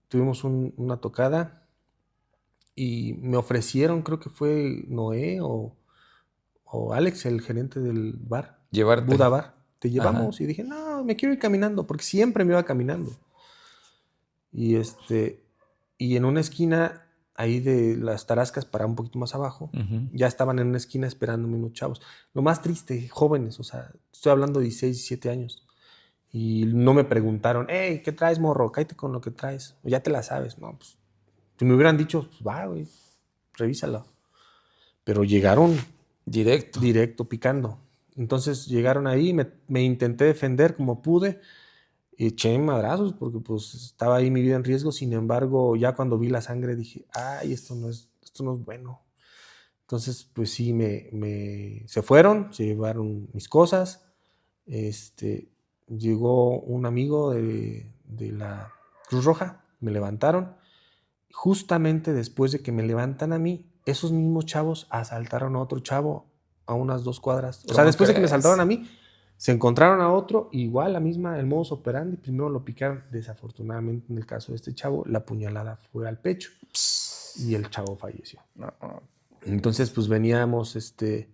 Speaker 2: tuvimos una tocada y me ofrecieron, creo que fue Noé o Alex, el gerente del bar,
Speaker 1: Llevarte.
Speaker 2: Buda Bar, te llevamos.
Speaker 1: Ajá.
Speaker 2: Y dije, no, me quiero ir caminando, porque siempre me iba caminando. Y y en una esquina ahí de las Tarascas, para un poquito más abajo, ya estaban en una esquina esperándome unos chavos. Lo más triste, jóvenes, o sea, estoy hablando de 16, 17 años. Y no me preguntaron, hey, ¿qué traes, morro? Cállate con lo que traes. O ya te la sabes. No, pues, si me hubieran dicho, pues va, güey, revísalo. Pero llegaron directo, picando. Entonces llegaron ahí, me intenté defender como pude, eché madrazos porque pues estaba ahí mi vida en riesgo. Sin embargo, ya cuando vi la sangre dije, ay, esto no es bueno. Entonces, pues sí, se fueron, se llevaron mis cosas. Llegó un amigo de la Cruz Roja, me levantaron. Justamente después de que me levantan a mí, esos mismos chavos asaltaron a otro chavo a unas 2 cuadras. O sea, después de que me asaltaron a mí, se encontraron a otro, igual el modus operandi. Primero lo picaron, desafortunadamente en el caso de este chavo, la puñalada fue al pecho y el chavo falleció. Entonces, pues veníamos, se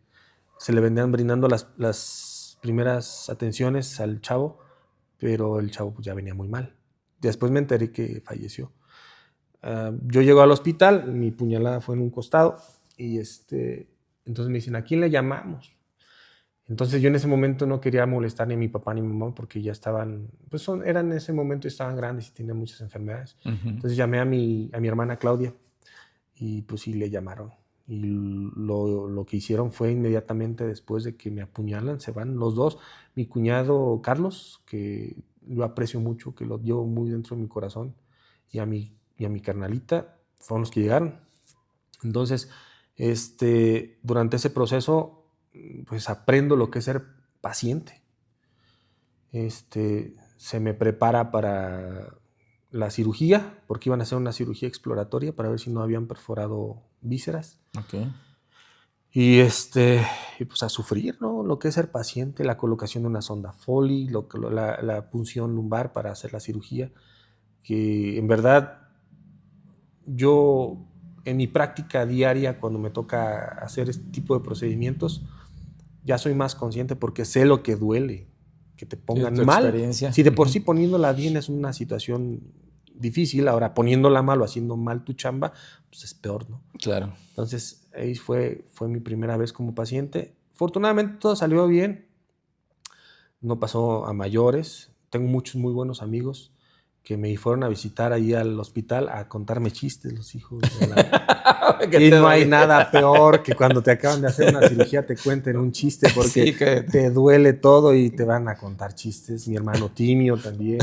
Speaker 2: le venían brindando las primeras atenciones al chavo, pero el chavo pues ya venía muy mal. Después me enteré que falleció. Yo llego al hospital, mi puñalada fue en un costado y entonces me dicen, ¿a quién le llamamos? Entonces yo en ese momento no quería molestar ni a mi papá ni a mi mamá porque ya estaban, pues eran en ese momento estaban grandes y tenían muchas enfermedades. Entonces llamé a mi hermana Claudia y pues sí le llamaron. Y lo que hicieron fue inmediatamente después de que me apuñalan, se van los dos. Mi cuñado Carlos, que lo aprecio mucho, que lo llevo muy dentro de mi corazón, y a mi carnalita, fueron los que llegaron. Entonces, durante ese proceso, pues aprendo lo que es ser paciente. Se me prepara para la cirugía, porque iban a hacer una cirugía exploratoria para ver si no habían perforado vísceras.
Speaker 1: Okay.
Speaker 2: Y pues a sufrir, ¿no? Lo que es ser paciente, la colocación de una sonda Foley, la punción lumbar para hacer la cirugía, que en verdad yo en mi práctica diaria, cuando me toca hacer este tipo de procedimientos, ya soy más consciente porque sé lo que duele, que te pongan mal.
Speaker 1: Experiencia.
Speaker 2: Si de por sí poniéndola bien es una situación difícil, ahora poniéndola mal o haciendo mal tu chamba, pues es peor, ¿no?
Speaker 1: Claro.
Speaker 2: Entonces, ahí fue mi primera vez como paciente. Afortunadamente todo salió bien, no pasó a mayores. Tengo muchos muy buenos amigos que me fueron a visitar ahí al hospital a contarme chistes, los hijos de la... Y no hay nada peor que cuando te acaban de hacer una cirugía te cuenten un chiste porque sí, te duele todo y te van a contar chistes. Mi hermano Timio también,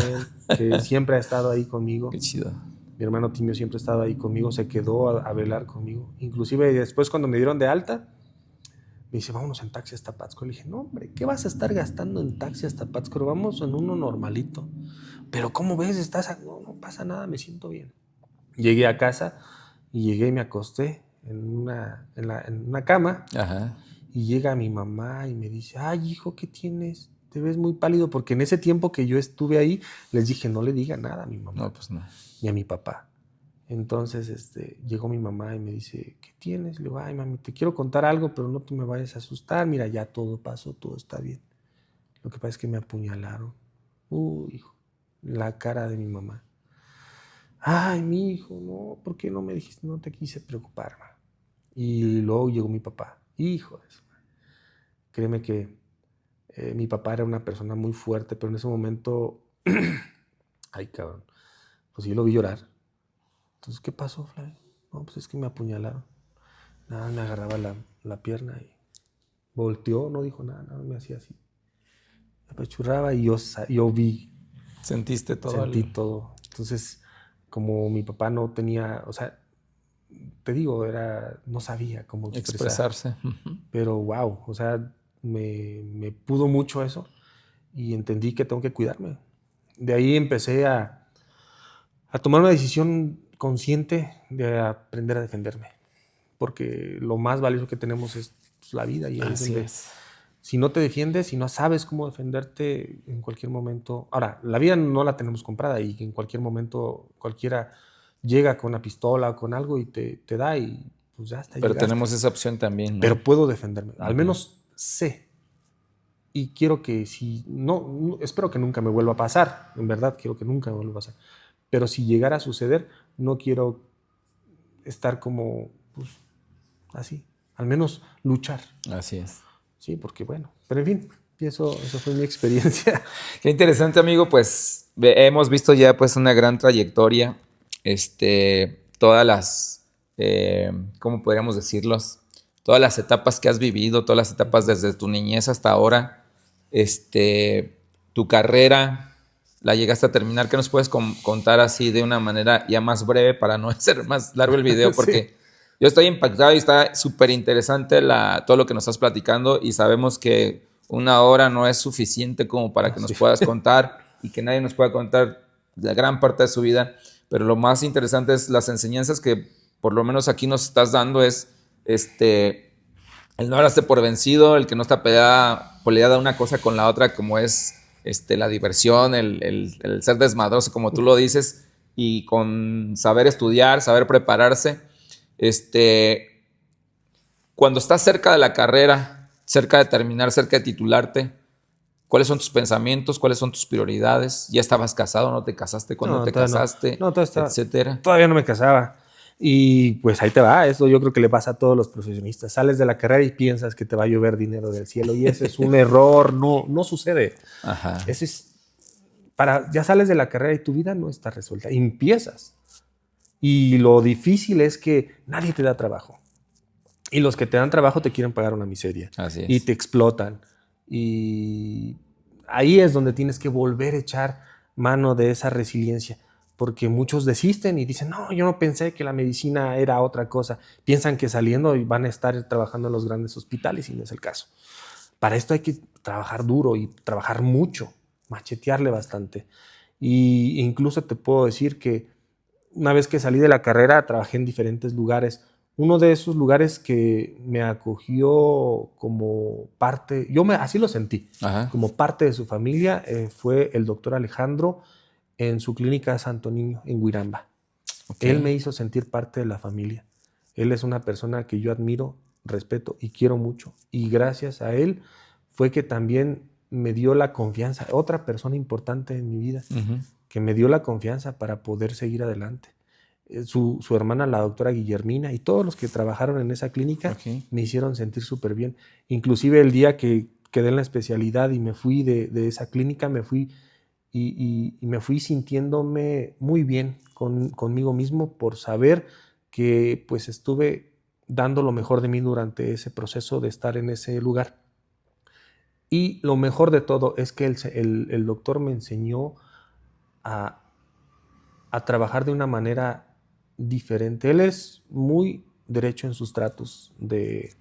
Speaker 2: que siempre ha estado ahí conmigo.
Speaker 1: Qué chido.
Speaker 2: Mi hermano Timio siempre ha estado ahí conmigo, se quedó a velar conmigo. Inclusive después cuando me dieron de alta, Me dice, vámonos en taxi hasta Pátzcuaro. Le dije, no, hombre, ¿qué vas a estar gastando en taxi hasta Pátzcuaro? Vamos en uno normalito. Pero ¿cómo ves? No, no pasa nada, me siento bien. Llegué a casa y llegué y me acosté en una cama.
Speaker 1: Ajá.
Speaker 2: Y llega mi mamá y me dice, ay, hijo, ¿qué tienes? Te ves muy pálido. Porque en ese tiempo que yo estuve ahí, les dije, no le diga nada a mi mamá.
Speaker 1: No, pues no.
Speaker 2: Ni a mi papá. Entonces llegó mi mamá y me dice, ¿qué tienes? Le digo, ay, mami, te quiero contar algo, pero no te me vayas a asustar. Mira, ya todo pasó, todo está bien. Lo que pasa es que me apuñalaron. Hijo, la cara de mi mamá. Ay, mi hijo, no, ¿por qué no me dijiste? No te quise preocupar, ma. Y luego llegó mi papá. Hijo de eso. Créeme que mi papá era una persona muy fuerte, pero en ese momento, ay, cabrón, pues yo lo vi llorar. Entonces, ¿qué pasó, Flavio? No, pues es que me apuñalaron. Nada, me agarraba la pierna y volteó, no dijo nada, nada, me hacía así. Me apachurraba y yo vi,
Speaker 1: Sentiste todo.
Speaker 2: sentí todo. Entonces, como mi papá no tenía, o sea, te digo, no sabía cómo
Speaker 1: expresarse.
Speaker 2: Pero wow, o sea, me pudo mucho eso y entendí que tengo que cuidarme. De ahí empecé a tomar una decisión consciente de aprender a defenderme. Porque lo más valioso que tenemos es la vida. Y
Speaker 1: Así es.
Speaker 2: Si no te defiendes, si no sabes cómo defenderte en cualquier momento... Ahora, la vida no la tenemos comprada y en cualquier momento cualquiera llega con una pistola o con algo y te da y pues ya está.
Speaker 1: Pero llegaste. Tenemos esa opción también, ¿no?
Speaker 2: Pero puedo defenderme. Al menos sé. Y quiero que espero que nunca me vuelva a pasar. En verdad, quiero que nunca me vuelva a pasar. Pero si llegara a suceder, no quiero estar como, pues, así. Al menos luchar.
Speaker 1: Así es.
Speaker 2: Sí, porque bueno. Pero en fin, eso fue mi experiencia.
Speaker 1: Qué interesante, amigo. Pues hemos visto ya pues una gran trayectoria. Todas las, ¿cómo podríamos decirlos? Todas las etapas que has vivido, todas las etapas desde tu niñez hasta ahora. Tu carrera, la llegaste a terminar. ¿Qué nos puedes contar así de una manera ya más breve para no hacer más largo el video? Porque sí. Yo estoy impactado y está súper interesante todo lo que nos estás platicando y sabemos que una hora no es suficiente como para que nos puedas contar y que nadie nos pueda contar la gran parte de su vida, pero lo más interesante es las enseñanzas que por lo menos aquí nos estás dando es el no darse por vencido, el que no está peleada una cosa con la otra como es la diversión, el ser desmadroso como tú lo dices y con saber estudiar, saber prepararse. Cuando estás cerca de la carrera, cerca de terminar, cerca de titularte, ¿cuáles son tus pensamientos? ¿Cuáles son tus prioridades? ¿Ya estabas casado? ¿No te casaste? ¿Cuándo te casaste?
Speaker 2: No,
Speaker 1: etcétera.
Speaker 2: Todavía no me casaba. Y pues ahí te va. Eso yo creo que le pasa a todos los profesionistas. Sales de la carrera y piensas que te va a llover dinero del cielo. Y ese es un error. No sucede.
Speaker 1: Ajá.
Speaker 2: Ese es ya sales de la carrera y tu vida no está resuelta. Empiezas. Y lo difícil es que nadie te da trabajo. Y los que te dan trabajo te quieren pagar una miseria.
Speaker 1: Así es.
Speaker 2: Y te explotan. Y ahí es donde tienes que volver a echar mano de esa resiliencia. Porque muchos desisten y dicen, no, yo no pensé que la medicina era otra cosa. Piensan que saliendo van a estar trabajando en los grandes hospitales y no es el caso. Para esto hay que trabajar duro y trabajar mucho, machetearle bastante. Y incluso te puedo decir que una vez que salí de la carrera, trabajé en diferentes lugares. Uno de esos lugares que me acogió como parte, así lo sentí,
Speaker 1: Ajá.
Speaker 2: como parte de su familia, fue el doctor Alejandro en su clínica Santo Niño, en Huiramba. Okay. Él me hizo sentir parte de la familia. Él es una persona que yo admiro, respeto y quiero mucho. Y gracias a él fue que también me dio la confianza, otra persona importante en mi vida, que me dio la confianza para poder seguir adelante. Su hermana, la doctora Guillermina, y todos los que trabajaron en esa clínica me hicieron sentir súper bien. Inclusive el día que quedé en la especialidad y me fui de esa clínica, me fui y me fui sintiéndome muy bien conmigo mismo por saber que pues estuve dando lo mejor de mí durante ese proceso de estar en ese lugar. Y lo mejor de todo es que el doctor me enseñó a trabajar de una manera diferente. Él es muy derecho en sus tratos de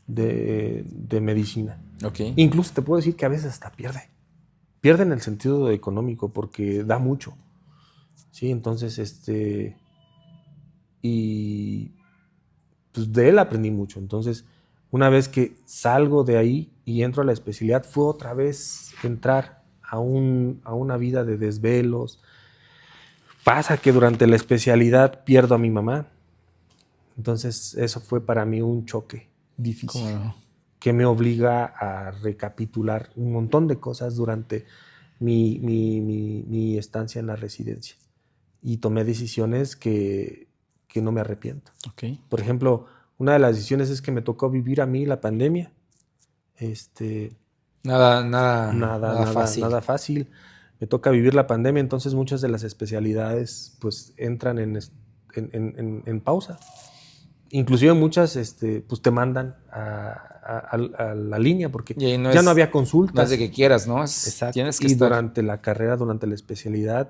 Speaker 2: de medicina.
Speaker 1: Okay.
Speaker 2: Incluso te puedo decir que a veces hasta pierde. Pierde en el sentido económico porque da mucho. Sí, entonces, y pues de él aprendí mucho. Entonces, una vez que salgo de ahí y entro a la especialidad, fue otra vez entrar a una vida de desvelos. Pasa que durante la especialidad pierdo a mi mamá. Entonces, eso fue para mí un choque difícil.
Speaker 1: ¿Cómo no?
Speaker 2: Que me obliga a recapitular un montón de cosas durante mi estancia en la residencia. Y tomé decisiones que no me arrepiento.
Speaker 1: Okay.
Speaker 2: Por ejemplo, una de las decisiones es que me tocó vivir a mí la pandemia. Nada fácil. Me toca vivir la pandemia, entonces muchas de las especialidades pues entran en pausa. Inclusive muchas pues te mandan a la línea porque ya no había consultas.
Speaker 1: No es de que quieras, ¿no?
Speaker 2: Exacto.
Speaker 1: Tienes que
Speaker 2: y
Speaker 1: estar.
Speaker 2: Durante la carrera, durante la especialidad,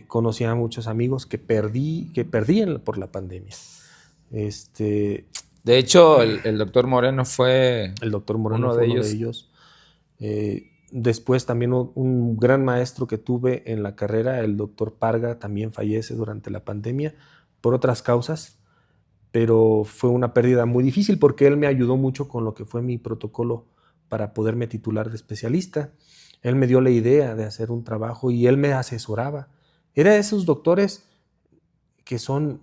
Speaker 2: conocí a muchos amigos que perdí por la pandemia.
Speaker 1: De hecho, el doctor Moreno fue
Speaker 2: el doctor Moreno fue uno de ellos. Después también un gran maestro que tuve en la carrera, el doctor Parga, también fallece durante la pandemia por otras causas, pero fue una pérdida muy difícil porque él me ayudó mucho con lo que fue mi protocolo para poderme titular de especialista. Él me dio la idea de hacer un trabajo y él me asesoraba. Era de esos doctores que son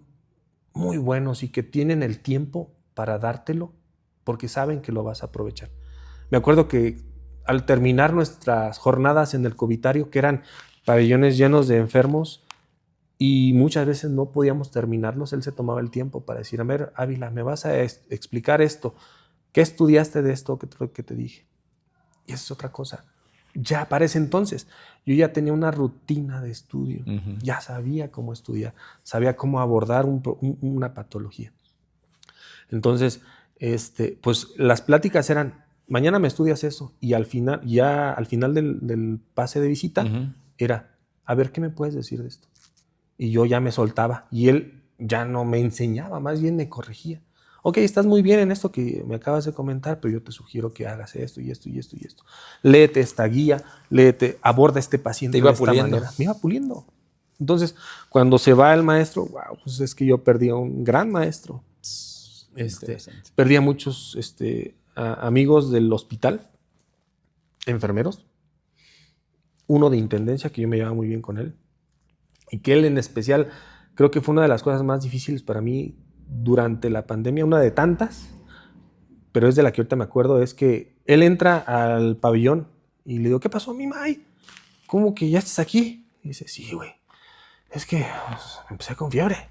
Speaker 2: muy buenos y que tienen el tiempo para dártelo porque saben que lo vas a aprovechar. Me acuerdo que al terminar nuestras jornadas en el Covitario, que eran pabellones llenos de enfermos y muchas veces no podíamos terminarlos, él se tomaba el tiempo para decir, a ver, Ávila, me vas a explicar esto. ¿Qué estudiaste de esto que te dije? Y eso es otra cosa. Ya para ese entonces, yo ya tenía una rutina de estudio. Uh-huh. Ya sabía cómo estudiar, sabía cómo abordar una patología. Entonces, pues las pláticas eran, mañana me estudias eso, y al final del pase de visita, uh-huh, era, a ver, ¿qué me puedes decir de esto? Y yo ya me soltaba, y él ya no me enseñaba, más bien me corregía. Ok, estás muy bien en esto que me acabas de comentar, pero yo te sugiero que hagas esto y esto y esto y esto. Léete esta guía, aborda este paciente de esta manera. Me iba puliendo. Entonces, cuando se va el maestro, wow, pues es que yo perdí a un gran maestro. Perdí a muchos amigos del hospital, enfermeros, uno de intendencia que yo me llevaba muy bien con él, y que él en especial creo que fue una de las cosas más difíciles para mí durante la pandemia, una de tantas, pero es de la que ahorita me acuerdo, es que él entra al pabellón y le digo, ¿qué pasó, mi May? ¿Cómo que ya estás aquí? Y dice, sí, güey, es que pues, empecé con fiebre.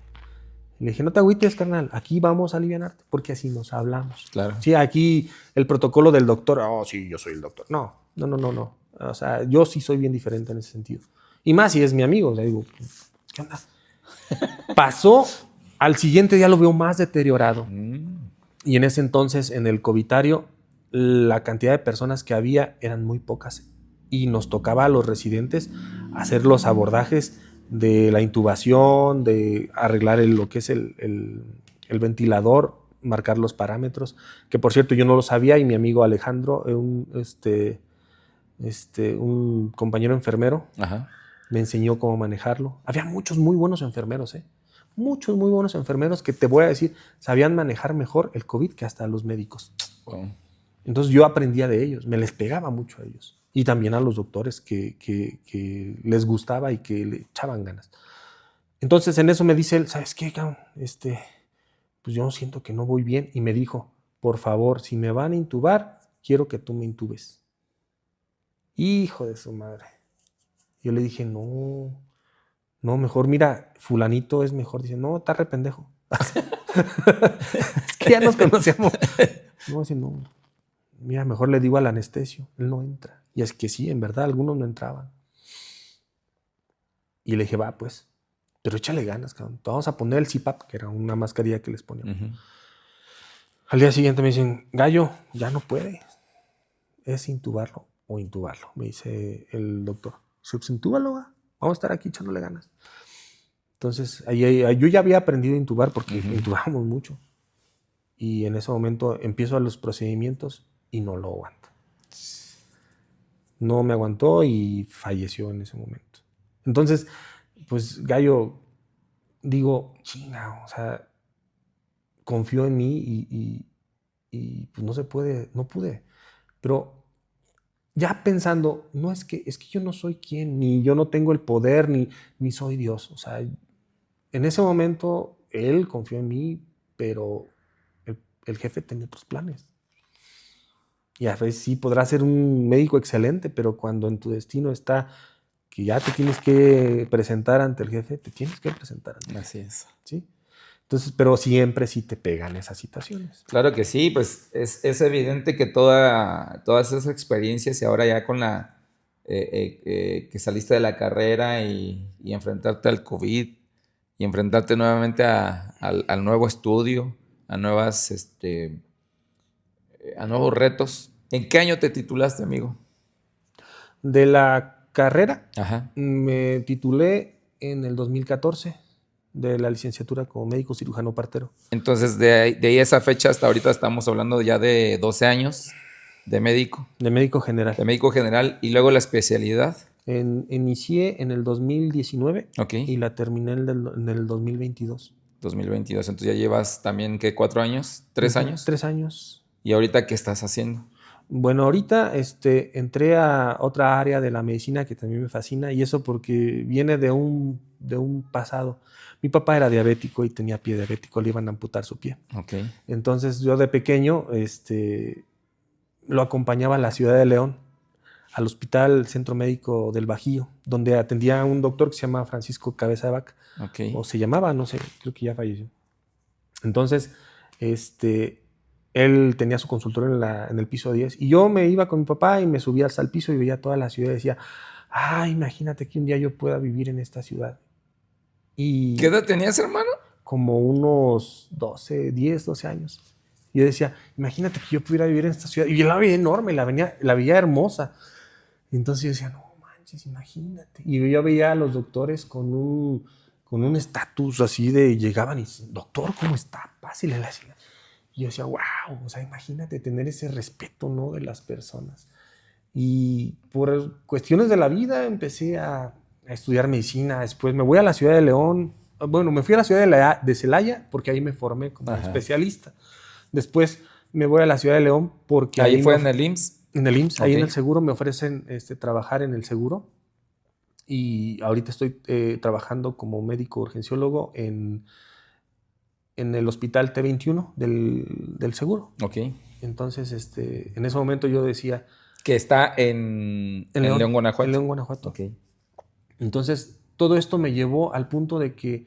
Speaker 2: Le dije, no te agüites, carnal, aquí vamos a alivianarte, porque así nos hablamos.
Speaker 1: Claro.
Speaker 2: Sí, aquí el protocolo del doctor, sí, yo soy el doctor. No. O sea, yo sí soy bien diferente en ese sentido. Y más si es mi amigo, le digo, ¿qué onda? Pasó, al siguiente día lo veo más deteriorado. Y en ese entonces, en el Covitario, la cantidad de personas que había eran muy pocas. Y nos tocaba a los residentes hacer los abordajes de la intubación, de arreglar lo que es el ventilador, marcar los parámetros, que por cierto yo no lo sabía y mi amigo Alejandro, un compañero enfermero, ajá, me enseñó cómo manejarlo. Había muchos muy buenos enfermeros, muchos muy buenos enfermeros que te voy a decir, sabían manejar mejor el COVID que hasta los médicos. Wow. Entonces yo aprendía de ellos, me les pegaba mucho a ellos. Y también a los doctores que les gustaba y que le echaban ganas. Entonces en eso me dice él, ¿sabes qué, cabrón? Pues yo siento que no voy bien. Y me dijo, por favor, si me van a intubar, quiero que tú me intubes. Hijo de su madre. Yo le dije, no, mejor mira, fulanito es mejor. Dice, no, está re pendejo. Es que ya nos conocíamos. No, dice, no. Mira, mejor le digo al anestesio, él no entra. Y es que sí, en verdad, algunos no entraban. Y le dije, va, pues, pero échale ganas, cabrón. Te vamos a poner el CPAP, que era una mascarilla que les poníamos. Uh-huh. Al día siguiente me dicen, Gallo, ya no puede. Es intubarlo o intubarlo, me dice el doctor. Pues intúbalo, va. Vamos a estar aquí echándole ganas. Entonces, yo ya había aprendido a intubar porque uh-huh, intubábamos mucho. y en ese momento empiezo a los procedimientos y no lo aguanto. No me aguantó y falleció en ese momento. Entonces, pues Gallo, digo, chinga, o sea, confió en mí y pues no se puede, no pude. Pero ya pensando, no es que yo no soy quien, ni yo no tengo el poder, ni soy Dios. O sea, en ese momento él confió en mí, pero el jefe tenía otros planes. Y a veces sí podrás ser un médico excelente, pero cuando en tu destino está que ya te tienes que presentar ante el jefe, te tienes que presentar ante él.
Speaker 1: Así es.
Speaker 2: ¿Sí? Entonces, pero siempre sí te pegan esas situaciones.
Speaker 1: Claro que sí, pues es evidente que todas esas experiencias y ahora ya con que saliste de la carrera y enfrentarte al COVID y enfrentarte nuevamente al nuevo estudio, a nuevos retos. ¿En qué año te titulaste, amigo?
Speaker 2: De la carrera,
Speaker 1: Ajá.
Speaker 2: me titulé en el 2014 de la licenciatura como médico cirujano partero.
Speaker 1: Entonces, de ahí esa fecha hasta ahorita estamos hablando ya de 12 años de médico.
Speaker 2: De médico general.
Speaker 1: De médico general y luego la especialidad.
Speaker 2: Inicié en el 2019
Speaker 1: Ok.
Speaker 2: y la terminé en el 2022.
Speaker 1: 2022. Entonces ya llevas también, ¿qué? ¿4 años? ¿3 años?
Speaker 2: 3 años.
Speaker 1: ¿Y ahorita qué estás haciendo?
Speaker 2: Bueno, ahorita entré a otra área de la medicina que también me fascina y eso porque viene de un pasado. Mi papá era diabético y tenía pie diabético, le iban a amputar su pie.
Speaker 1: Ok.
Speaker 2: Entonces yo de pequeño lo acompañaba a la ciudad de León, al Hospital Centro Médico del Bajío, donde atendía a un doctor que se llama Francisco Cabeza de Vaca.
Speaker 1: Ok.
Speaker 2: O se llamaba, no sé, creo que ya falleció. Entonces, él tenía su consultorio en el piso 10 y yo me iba con mi papá y me subía hasta el piso y veía toda la ciudad y decía, imagínate que un día yo pueda vivir en esta ciudad. Y
Speaker 1: ¿Qué edad tenías, hermano?
Speaker 2: como unos 10, 12 años. Y yo decía, imagínate que yo pudiera vivir en esta ciudad. Y yo la veía enorme, la veía hermosa. Y entonces yo decía, no manches, imagínate. Y yo veía a los doctores con un estatus así de, llegaban y decían, doctor, ¿cómo está? Pásale la silla. Y yo decía, wow, o sea, imagínate tener ese respeto, ¿no? De las personas. Y por cuestiones de la vida empecé a estudiar medicina. Después me voy a la ciudad de León. Bueno, me fui a la ciudad de Celaya porque ahí me formé como especialista. Después me voy a la ciudad de León porque
Speaker 1: ahí fue en el IMSS.
Speaker 2: En el IMSS,
Speaker 1: Ok.
Speaker 2: ahí en el seguro me ofrecen trabajar en el seguro. Y ahorita estoy trabajando como médico urgenciólogo en el hospital T21 del seguro.
Speaker 1: Ok.
Speaker 2: Entonces, en ese momento yo decía...
Speaker 1: Que está en León, Guanajuato.
Speaker 2: En León, Guanajueto.
Speaker 1: Ok.
Speaker 2: Entonces, todo esto me llevó al punto de que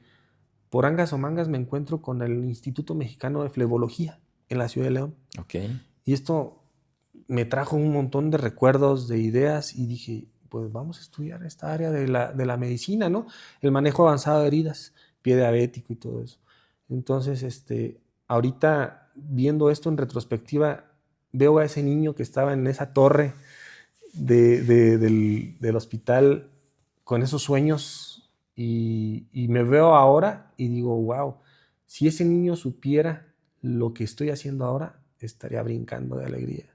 Speaker 2: por angas o mangas me encuentro con el Instituto Mexicano de Flebología en la ciudad de León.
Speaker 1: Ok.
Speaker 2: Y esto me trajo un montón de recuerdos, de ideas y dije, pues vamos a estudiar esta área de la medicina, ¿no? El manejo avanzado de heridas, pie diabético y todo eso. Entonces, ahorita viendo esto en retrospectiva, veo a ese niño que estaba en esa torre del hospital con esos sueños y me veo ahora y digo, wow, si ese niño supiera lo que estoy haciendo ahora, estaría brincando de alegría.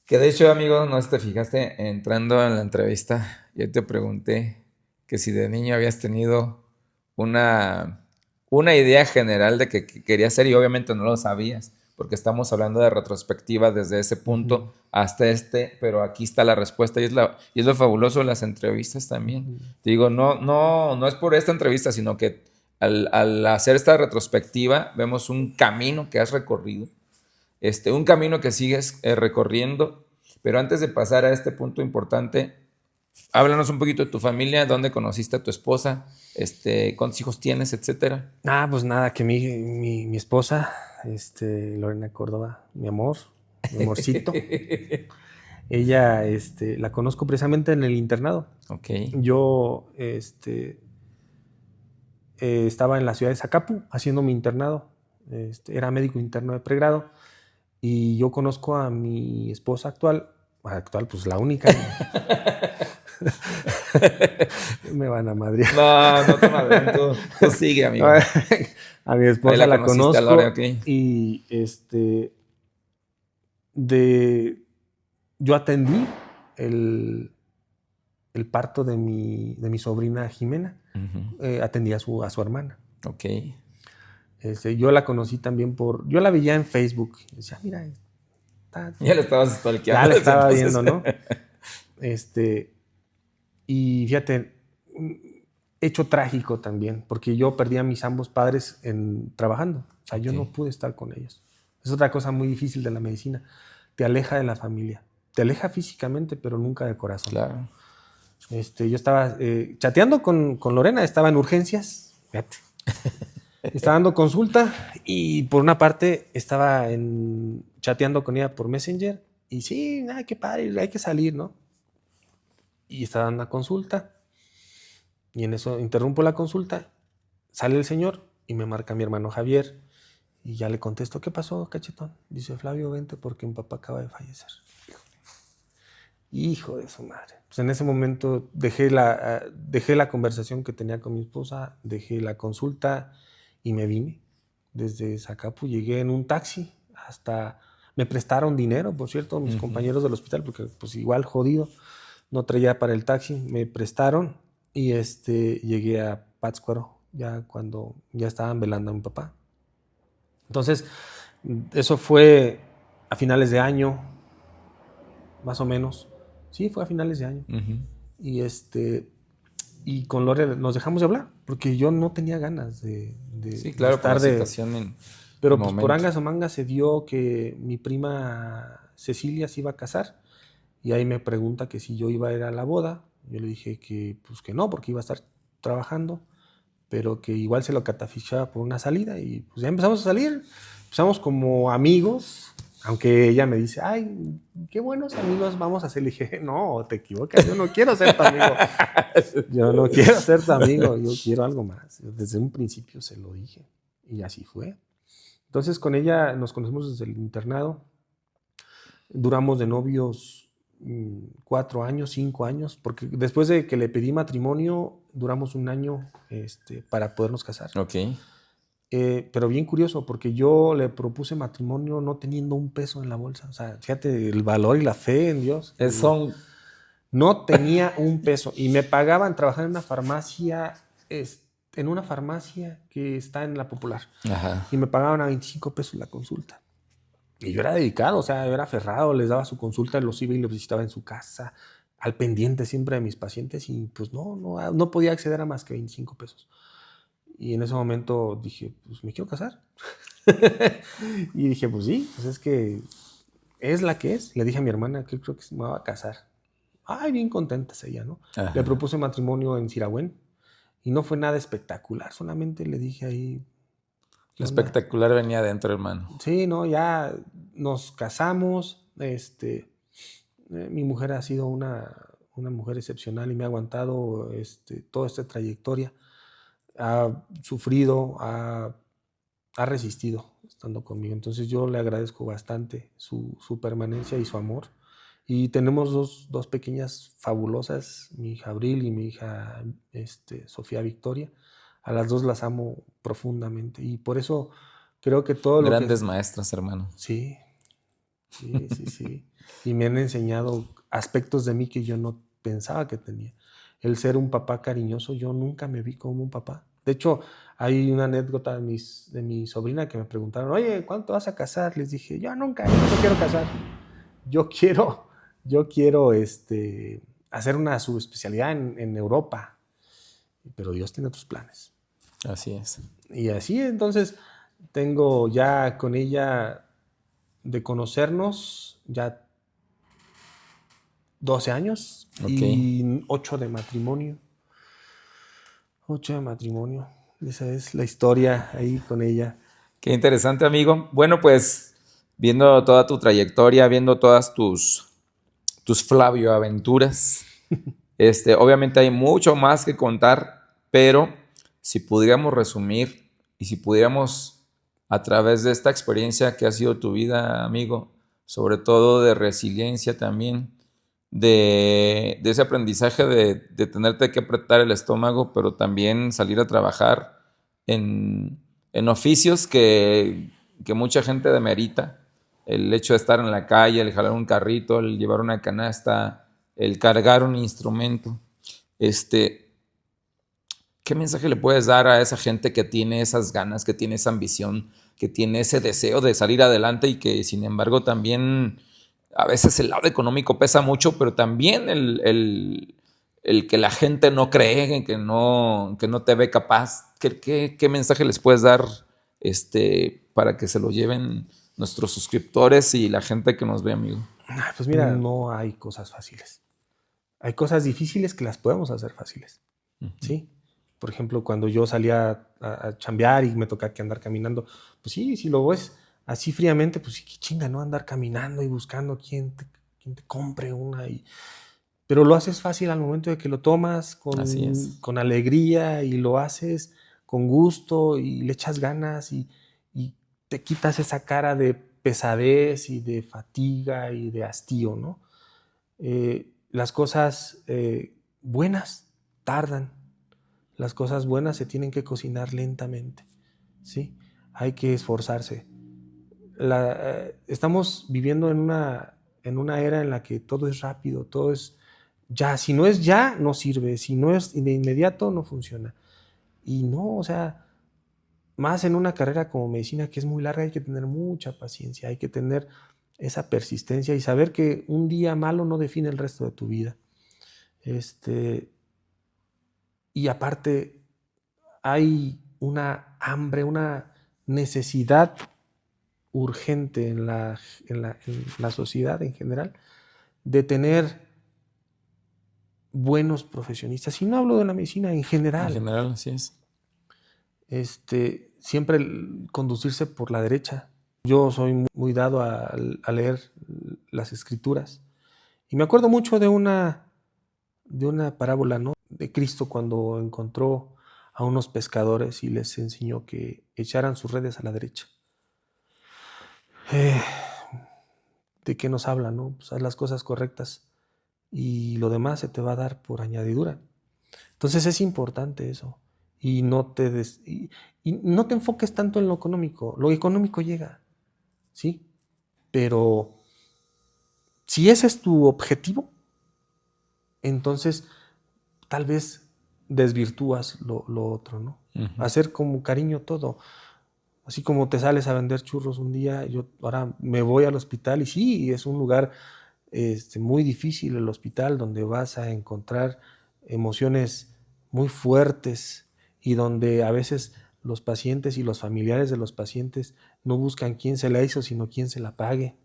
Speaker 1: Que de hecho, amigo, no sé si te fijaste, entrando en la entrevista, yo te pregunté que si de niño habías tenido una idea general de que querías ser y obviamente no lo sabías, porque estamos hablando de retrospectiva desde ese punto hasta pero aquí está la respuesta y es lo fabuloso de las entrevistas también. Te digo, no es por esta entrevista, sino que al hacer esta retrospectiva vemos un camino que has recorrido. Un camino que sigues recorriendo, pero antes de pasar a este punto importante, háblanos un poquito de tu familia, dónde conociste a tu esposa, cuántos hijos tienes, etcétera.
Speaker 2: Pues nada, que mi esposa, Lorena Córdoba, mi amorcito, ella, la conozco precisamente en el internado.
Speaker 1: Ok.
Speaker 2: Yo, estaba en la ciudad de Zacapu haciendo mi internado, era médico interno de pregrado. Y yo conozco a mi esposa actual, pues la única, Me van a madrear.
Speaker 1: No te madres, tú sigue, amigo.
Speaker 2: A mi esposa
Speaker 1: Ahí
Speaker 2: la
Speaker 1: conociste
Speaker 2: conozco
Speaker 1: a Lore, ok.
Speaker 2: y yo atendí el parto de mi sobrina Jimena.
Speaker 1: Uh-huh.
Speaker 2: Atendí a su hermana.
Speaker 1: Ok.
Speaker 2: Yo la conocí también yo la veía en Facebook. Decía, mira,
Speaker 1: Ya le estabas stalkeando.
Speaker 2: ya la
Speaker 1: desde
Speaker 2: estaba
Speaker 1: entonces.
Speaker 2: viendo, ¿no? Y fíjate, hecho trágico también, porque yo perdí a mis ambos padres trabajando. O sea, yo no pude estar con ellos. Es otra cosa muy difícil de la medicina. Te aleja de la familia. Te aleja físicamente, pero nunca de corazón.
Speaker 1: Claro.
Speaker 2: Yo estaba chateando con Lorena, estaba en urgencias. Fíjate. Estaba dando consulta y por una parte estaba chateando con ella por Messenger. Y sí, qué padre, hay que salir, ¿no? Y estaba dando una consulta. Y en eso interrumpo la consulta, sale el señor y me marca mi hermano Javier. Y ya le contesto, ¿qué pasó, cachetón? Dice, Flavio, vente porque mi papá acaba de fallecer. Hijo de su madre. Pues en ese momento dejé la conversación que tenía con mi esposa, dejé la consulta y me vine. Desde Zacapu llegué en un taxi hasta... Me prestaron dinero, por cierto, mis compañeros del hospital, porque pues igual jodido, no traía para el taxi, me prestaron y llegué a Pátzcuaro ya cuando ya estaban velando a mi papá. Entonces, eso fue a finales de año, más o menos. Sí, fue a finales de año.
Speaker 1: Uh-huh.
Speaker 2: Y con Lore nos dejamos de hablar, porque yo no tenía ganas de
Speaker 1: sí, claro,
Speaker 2: estar
Speaker 1: por la situación en
Speaker 2: Pero
Speaker 1: el
Speaker 2: pues
Speaker 1: momento.
Speaker 2: por angas o mangas se dio que mi prima Cecilia se iba a casar y ahí me pregunta que si yo iba a ir a la boda. Yo le dije que pues que no, porque iba a estar trabajando, pero que igual se lo catafichaba por una salida y pues ya empezamos a salir. Empezamos como amigos, aunque ella me dice, ay, qué buenos amigos vamos a ser. Le dije, no, te equivocas, yo no quiero ser tu amigo. Yo no quiero ser tu amigo, yo quiero algo más. Desde un principio se lo dije y así fue. Entonces con ella nos conocemos desde el internado. Duramos de novios 4 años, 5 años, porque después de que le pedí matrimonio, duramos un año para podernos casar.
Speaker 1: Ok.
Speaker 2: Pero bien curioso, porque yo le propuse matrimonio no teniendo un peso en la bolsa. O sea, fíjate el valor y la fe en Dios. No tenía un peso y me pagaban trabajar en una farmacia, que está en la Popular.
Speaker 1: Ajá.
Speaker 2: Y me pagaban a 25 pesos la consulta. Y yo era dedicado, o sea, yo era aferrado, les daba su consulta, los iba y los visitaba en su casa, al pendiente siempre de mis pacientes y pues no podía acceder a más que 25 pesos. Y en ese momento dije, pues me quiero casar. Y dije, pues sí, pues es que es la que es. Le dije a mi hermana que creo que me va a casar. Ay, bien contenta ella, ¿no?
Speaker 1: Ajá.
Speaker 2: Le propuse matrimonio en Sirahuén y no fue nada espectacular, solamente le dije ahí.
Speaker 1: Lo espectacular venía adentro, hermano.
Speaker 2: Sí, no, ya nos casamos. Mi mujer ha sido una mujer excepcional y me ha aguantado toda esta trayectoria. Ha sufrido, ha resistido estando conmigo. Entonces yo le agradezco bastante su permanencia y su amor. Y tenemos dos pequeñas fabulosas, mi hija Abril y mi hija Sofía Victoria. A las dos las amo profundamente y por eso creo que todo lo
Speaker 1: Grandes maestras, hermano.
Speaker 2: Sí. Y me han enseñado aspectos de mí que yo no pensaba que tenía. El ser un papá cariñoso, yo nunca me vi como un papá. De hecho, hay una anécdota de mi sobrina que me preguntaron, oye, ¿cuándo te vas a casar? Les dije, yo no me quiero casar. Yo quiero hacer una subespecialidad en Europa. Pero Dios tiene otros planes.
Speaker 1: Así es.
Speaker 2: Y así, entonces, tengo ya con ella de conocernos ya 12 años y 8 de matrimonio. 8 de matrimonio. Esa es la historia ahí con ella.
Speaker 1: Qué interesante, amigo. Bueno, pues viendo toda tu trayectoria, viendo todas tus Flavio aventuras, obviamente hay mucho más que contar, pero si pudiéramos resumir y si pudiéramos a través de esta experiencia que ha sido tu vida, amigo, sobre todo de resiliencia también, de ese aprendizaje de tenerte que apretar el estómago, pero también salir a trabajar en oficios que mucha gente demerita. El hecho de estar en la calle, el jalar un carrito, el llevar una canasta, el cargar un instrumento. ¿Qué mensaje le puedes dar a esa gente que tiene esas ganas, que tiene esa ambición, que tiene ese deseo de salir adelante y que sin embargo también a veces el lado económico pesa mucho, pero también el que la gente no cree, que no te ve capaz? ¿Qué mensaje les puedes dar para que se lo lleven nuestros suscriptores y la gente que nos ve, amigo?
Speaker 2: Pues mira, no hay cosas fáciles. Hay cosas difíciles que las podemos hacer fáciles, ¿sí? Por ejemplo, cuando yo salía a chambear y me tocaba que andar caminando, pues sí, si lo ves así fríamente, pues sí, qué chinga, ¿no? Andar caminando y buscando quién te compre una. Pero lo haces fácil al momento de que lo tomas
Speaker 1: Así es.
Speaker 2: con alegría y lo haces con gusto y le echas ganas y te quitas esa cara de pesadez y de fatiga y de hastío, ¿no? Las cosas buenas tardan. Las cosas buenas se tienen que cocinar lentamente, ¿sí? Hay que esforzarse. Estamos viviendo en una era en la que todo es rápido, todo es ya. Si no es ya, no sirve. Si no es de inmediato, no funciona. Y no, o sea, más en una carrera como medicina que es muy larga, hay que tener mucha paciencia, hay que tener esa persistencia y saber que un día malo no define el resto de tu vida. Y aparte, hay una hambre, una necesidad urgente en la sociedad en general de tener buenos profesionistas. Y no hablo de la medicina en
Speaker 1: En
Speaker 2: general.
Speaker 1: general, así es.
Speaker 2: Siempre conducirse por la derecha. Yo soy muy dado a leer las escrituras. Y me acuerdo mucho de una parábola, ¿no? De Cristo cuando encontró a unos pescadores y les enseñó que echaran sus redes a la derecha. ¿De qué nos habla, no? Pues haz las cosas correctas y lo demás se te va a dar por añadidura. Entonces es importante eso. Y y no te enfoques tanto en lo económico. Lo económico llega, ¿sí? Pero si ese es tu objetivo, entonces tal vez desvirtúas lo otro, ¿no? Hacer como cariño todo. Así como te sales a vender churros un día, yo ahora me voy al hospital y sí, es un lugar muy difícil el hospital donde vas a encontrar emociones muy fuertes y donde a veces los pacientes y los familiares de los pacientes no buscan quién se la hizo, sino quién se la pague.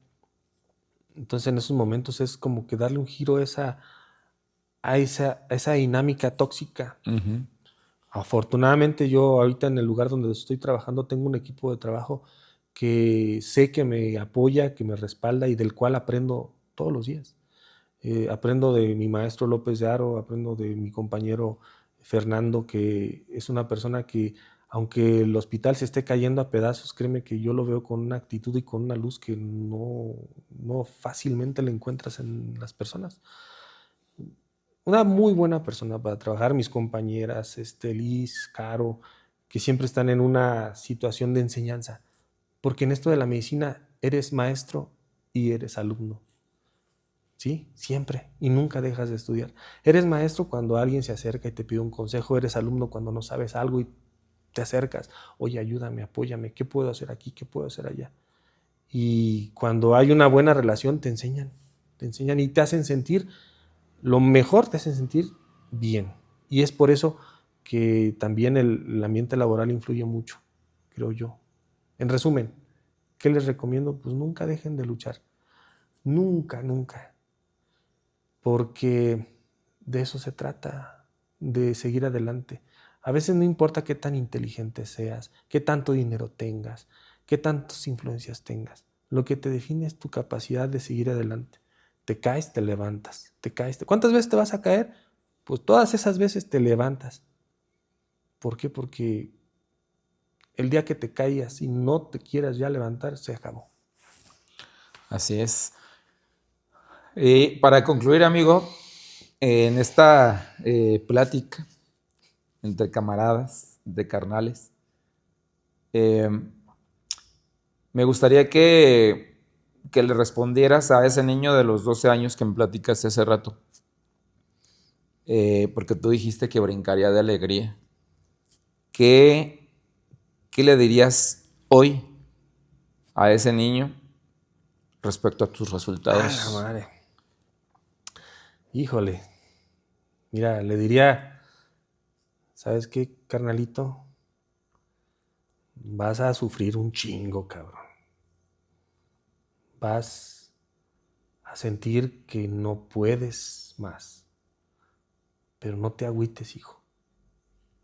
Speaker 2: Entonces en esos momentos es como que darle un giro a esa dinámica tóxica. Afortunadamente yo ahorita en el lugar donde estoy trabajando tengo un equipo de trabajo que sé que me apoya, que me respalda y del cual aprendo todos los días. Aprendo de mi maestro López de Haro, aprendo de mi compañero Fernando, que es una persona que, aunque el hospital se esté cayendo a pedazos, créeme que yo lo veo con una actitud y con una luz que no fácilmente le encuentras en las personas. Una muy buena persona para trabajar, mis compañeras, Liz, Caro, que siempre están en una situación de enseñanza, porque en esto de la medicina eres maestro y eres alumno. ¿Sí? Siempre. Y nunca dejas de estudiar. Eres maestro cuando alguien se acerca y te pide un consejo. Eres alumno cuando no sabes algo y te acercas. Oye, ayúdame, apóyame. ¿Qué puedo hacer aquí? ¿Qué puedo hacer allá? Y cuando hay una buena relación, te enseñan y te hacen sentir lo mejor, te hacen sentir bien. Y es por eso que también el ambiente laboral influye mucho, creo yo. En resumen, ¿qué les recomiendo? Pues nunca dejen de luchar. Nunca, nunca. Porque de eso se trata, de seguir adelante. A veces no importa qué tan inteligente seas, qué tanto dinero tengas, qué tantas influencias tengas. Lo que te define es tu capacidad de seguir adelante. Te caes, te levantas, te caes. ¿Cuántas veces te vas a caer? Pues todas esas veces te levantas. ¿Por qué? Porque el día que te caigas y no te quieras ya levantar, se acabó.
Speaker 1: Así es. Para concluir, amigo, en esta plática entre camaradas, de carnales, me gustaría que le respondieras a ese niño de los 12 años que me platicaste hace rato, porque tú dijiste que brincaría de alegría. ¿Qué le dirías hoy a ese niño respecto a tus resultados?
Speaker 2: Ah, la madre. Híjole. Mira, le diría, ¿sabes qué, carnalito? Vas a sufrir un chingo, cabrón. Vas a sentir que no puedes más. Pero no te agüites, hijo.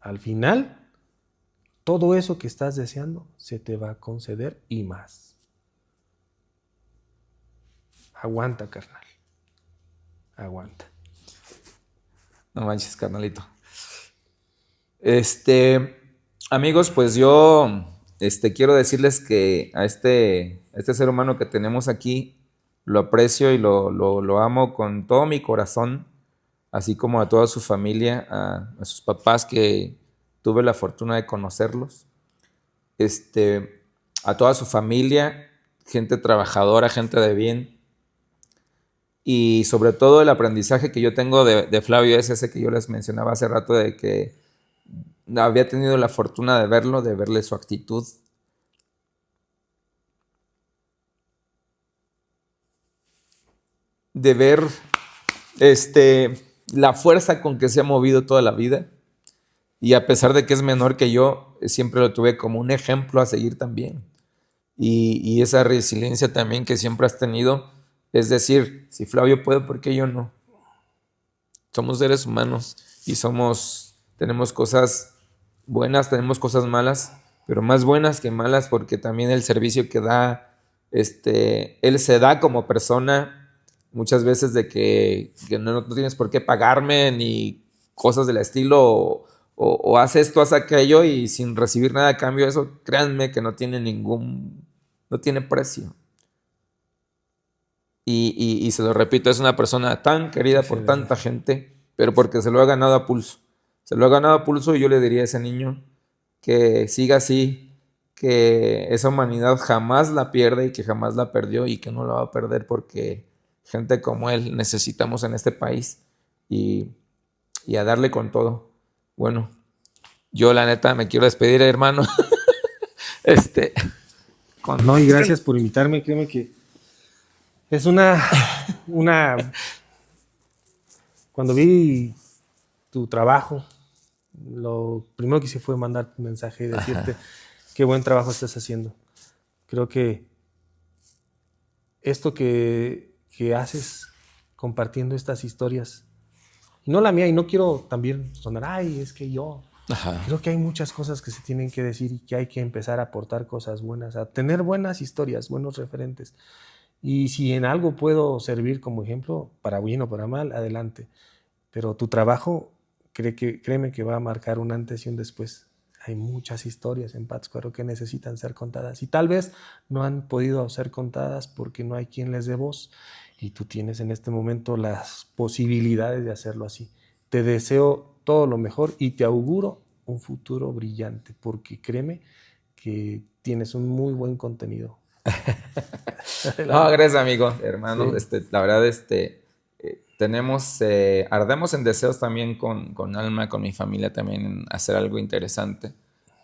Speaker 2: Al final, todo eso que estás deseando se te va a conceder y más. Aguanta, carnal. Aguanta.
Speaker 1: No manches, carnalito. Amigos, pues yo quiero decirles que a este ser humano que tenemos aquí lo aprecio y lo amo con todo mi corazón, así como a toda su familia, a sus papás que tuve la fortuna de conocerlos, a toda su familia, gente trabajadora, gente de bien, y sobre todo el aprendizaje que yo tengo de Flavio es ese que yo les mencionaba hace rato, de que había tenido la fortuna de verlo, de verle su actitud. De ver la fuerza con que se ha movido toda la vida. Y a pesar de que es menor que yo, siempre lo tuve como un ejemplo a seguir también. Y esa resiliencia también que siempre has tenido. Es decir, si Flavio puede, ¿por qué yo no? Somos seres humanos y tenemos cosas buenas, tenemos cosas malas, pero más buenas que malas, porque también el servicio que da, él se da como persona, muchas veces de que no tienes por qué pagarme ni cosas del estilo, o haz esto, haz aquello, y sin recibir nada a cambio, eso créanme que no tiene precio. Y se lo repito, es una persona tan querida por tanta gente, pero porque se lo ha ganado a pulso. Se lo ha ganado a pulso, y yo le diría a ese niño que siga así, que esa humanidad jamás la pierde y que jamás la perdió y que no la va a perder, porque gente como él necesitamos en este país, y a darle con todo. Bueno, yo la neta me quiero despedir, hermano.
Speaker 2: No, y gracias por invitarme, créeme que es una cuando vi tu trabajo, lo primero que hice fue mandar un mensaje y decirte qué buen trabajo estás haciendo. Creo que esto que haces compartiendo estas historias, y no la mía, y no quiero también sonar, ay, es que yo. Creo que hay muchas cosas que se tienen que decir y que hay que empezar a aportar cosas buenas, a tener buenas historias, buenos referentes. Y si en algo puedo servir como ejemplo, para bien o para mal, adelante. Pero tu trabajo, créeme que va a marcar un antes y un después. Hay muchas historias en Pátzcuaro que necesitan ser contadas y tal vez no han podido ser contadas porque no hay quien les dé voz, y tú tienes en este momento las posibilidades de hacerlo así. Te deseo todo lo mejor y te auguro un futuro brillante, porque créeme que tienes un muy buen contenido.
Speaker 1: No, gracias, amigo, hermano.
Speaker 2: Sí.
Speaker 1: La verdad, ardemos en deseos también con Alma, con mi familia también, en hacer algo interesante.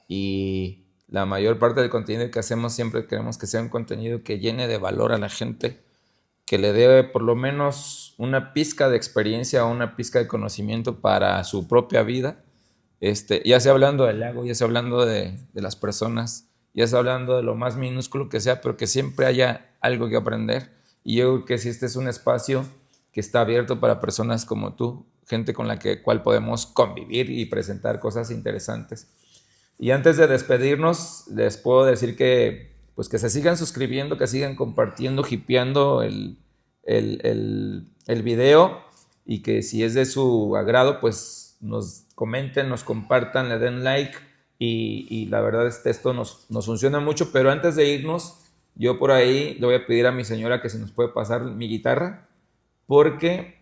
Speaker 1: Y la mayor parte del contenido que hacemos siempre queremos que sea un contenido que llene de valor a la gente, que le dé por lo menos una pizca de experiencia o una pizca de conocimiento para su propia vida. Ya sea hablando del lago, ya sea hablando de las personas, ya sea hablando de lo más minúsculo que sea, pero que siempre haya algo que aprender. Y yo creo que si este es un espacio que está abierto para personas como tú, gente con la cual podemos convivir y presentar cosas interesantes. Y antes de despedirnos, les puedo decir que se sigan suscribiendo, que sigan compartiendo, hipeando el video, y que si es de su agrado, pues nos comenten, nos compartan, le den like, y la verdad esto nos funciona mucho. Pero antes de irnos, yo por ahí le voy a pedir a mi señora que si nos puede pasar mi guitarra, porque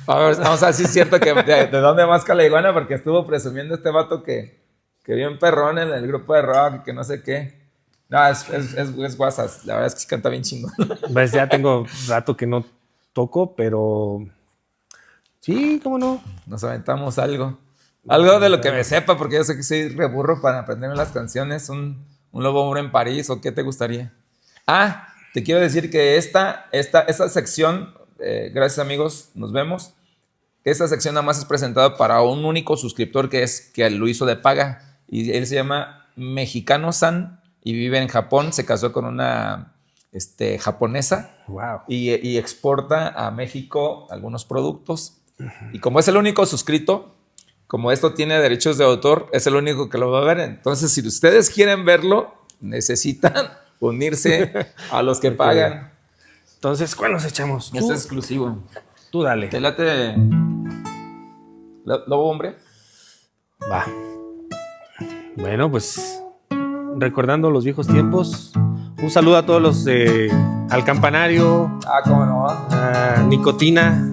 Speaker 1: vamos a ver si es cierto que de dónde más la iguana, porque estuvo presumiendo este vato que bien perrón en el grupo de rock y que no sé qué. No, es guasas, la verdad es que canta bien chingón.
Speaker 2: Pues ya tengo rato que no toco, pero sí, cómo no.
Speaker 1: Nos aventamos algo de lo que me sepa, porque yo sé que soy reburro para aprenderme las canciones. Un Lobo Hombre en París, ¿o qué te gustaría? Te quiero decir que esta sección, gracias amigos, nos vemos. Esta sección nada más es presentada para un único suscriptor que lo hizo de paga. Y él se llama Mexicano-san y vive en Japón. Se casó con una japonesa.
Speaker 2: Wow.
Speaker 1: Y exporta a México algunos productos. Y como es el único suscrito, como esto tiene derechos de autor, es el único que lo va a ver. Entonces, si ustedes quieren verlo, necesitan unirse a los que pagan.
Speaker 2: Entonces, ¿cuál nos echamos?
Speaker 1: Este es exclusivo.
Speaker 2: Tú dale.
Speaker 1: ¿Te late Lobo Hombre?
Speaker 2: Va. Bueno, pues recordando los viejos tiempos, un saludo a todos los de Al Campanario,
Speaker 1: Cómo no.
Speaker 2: a Nicotina,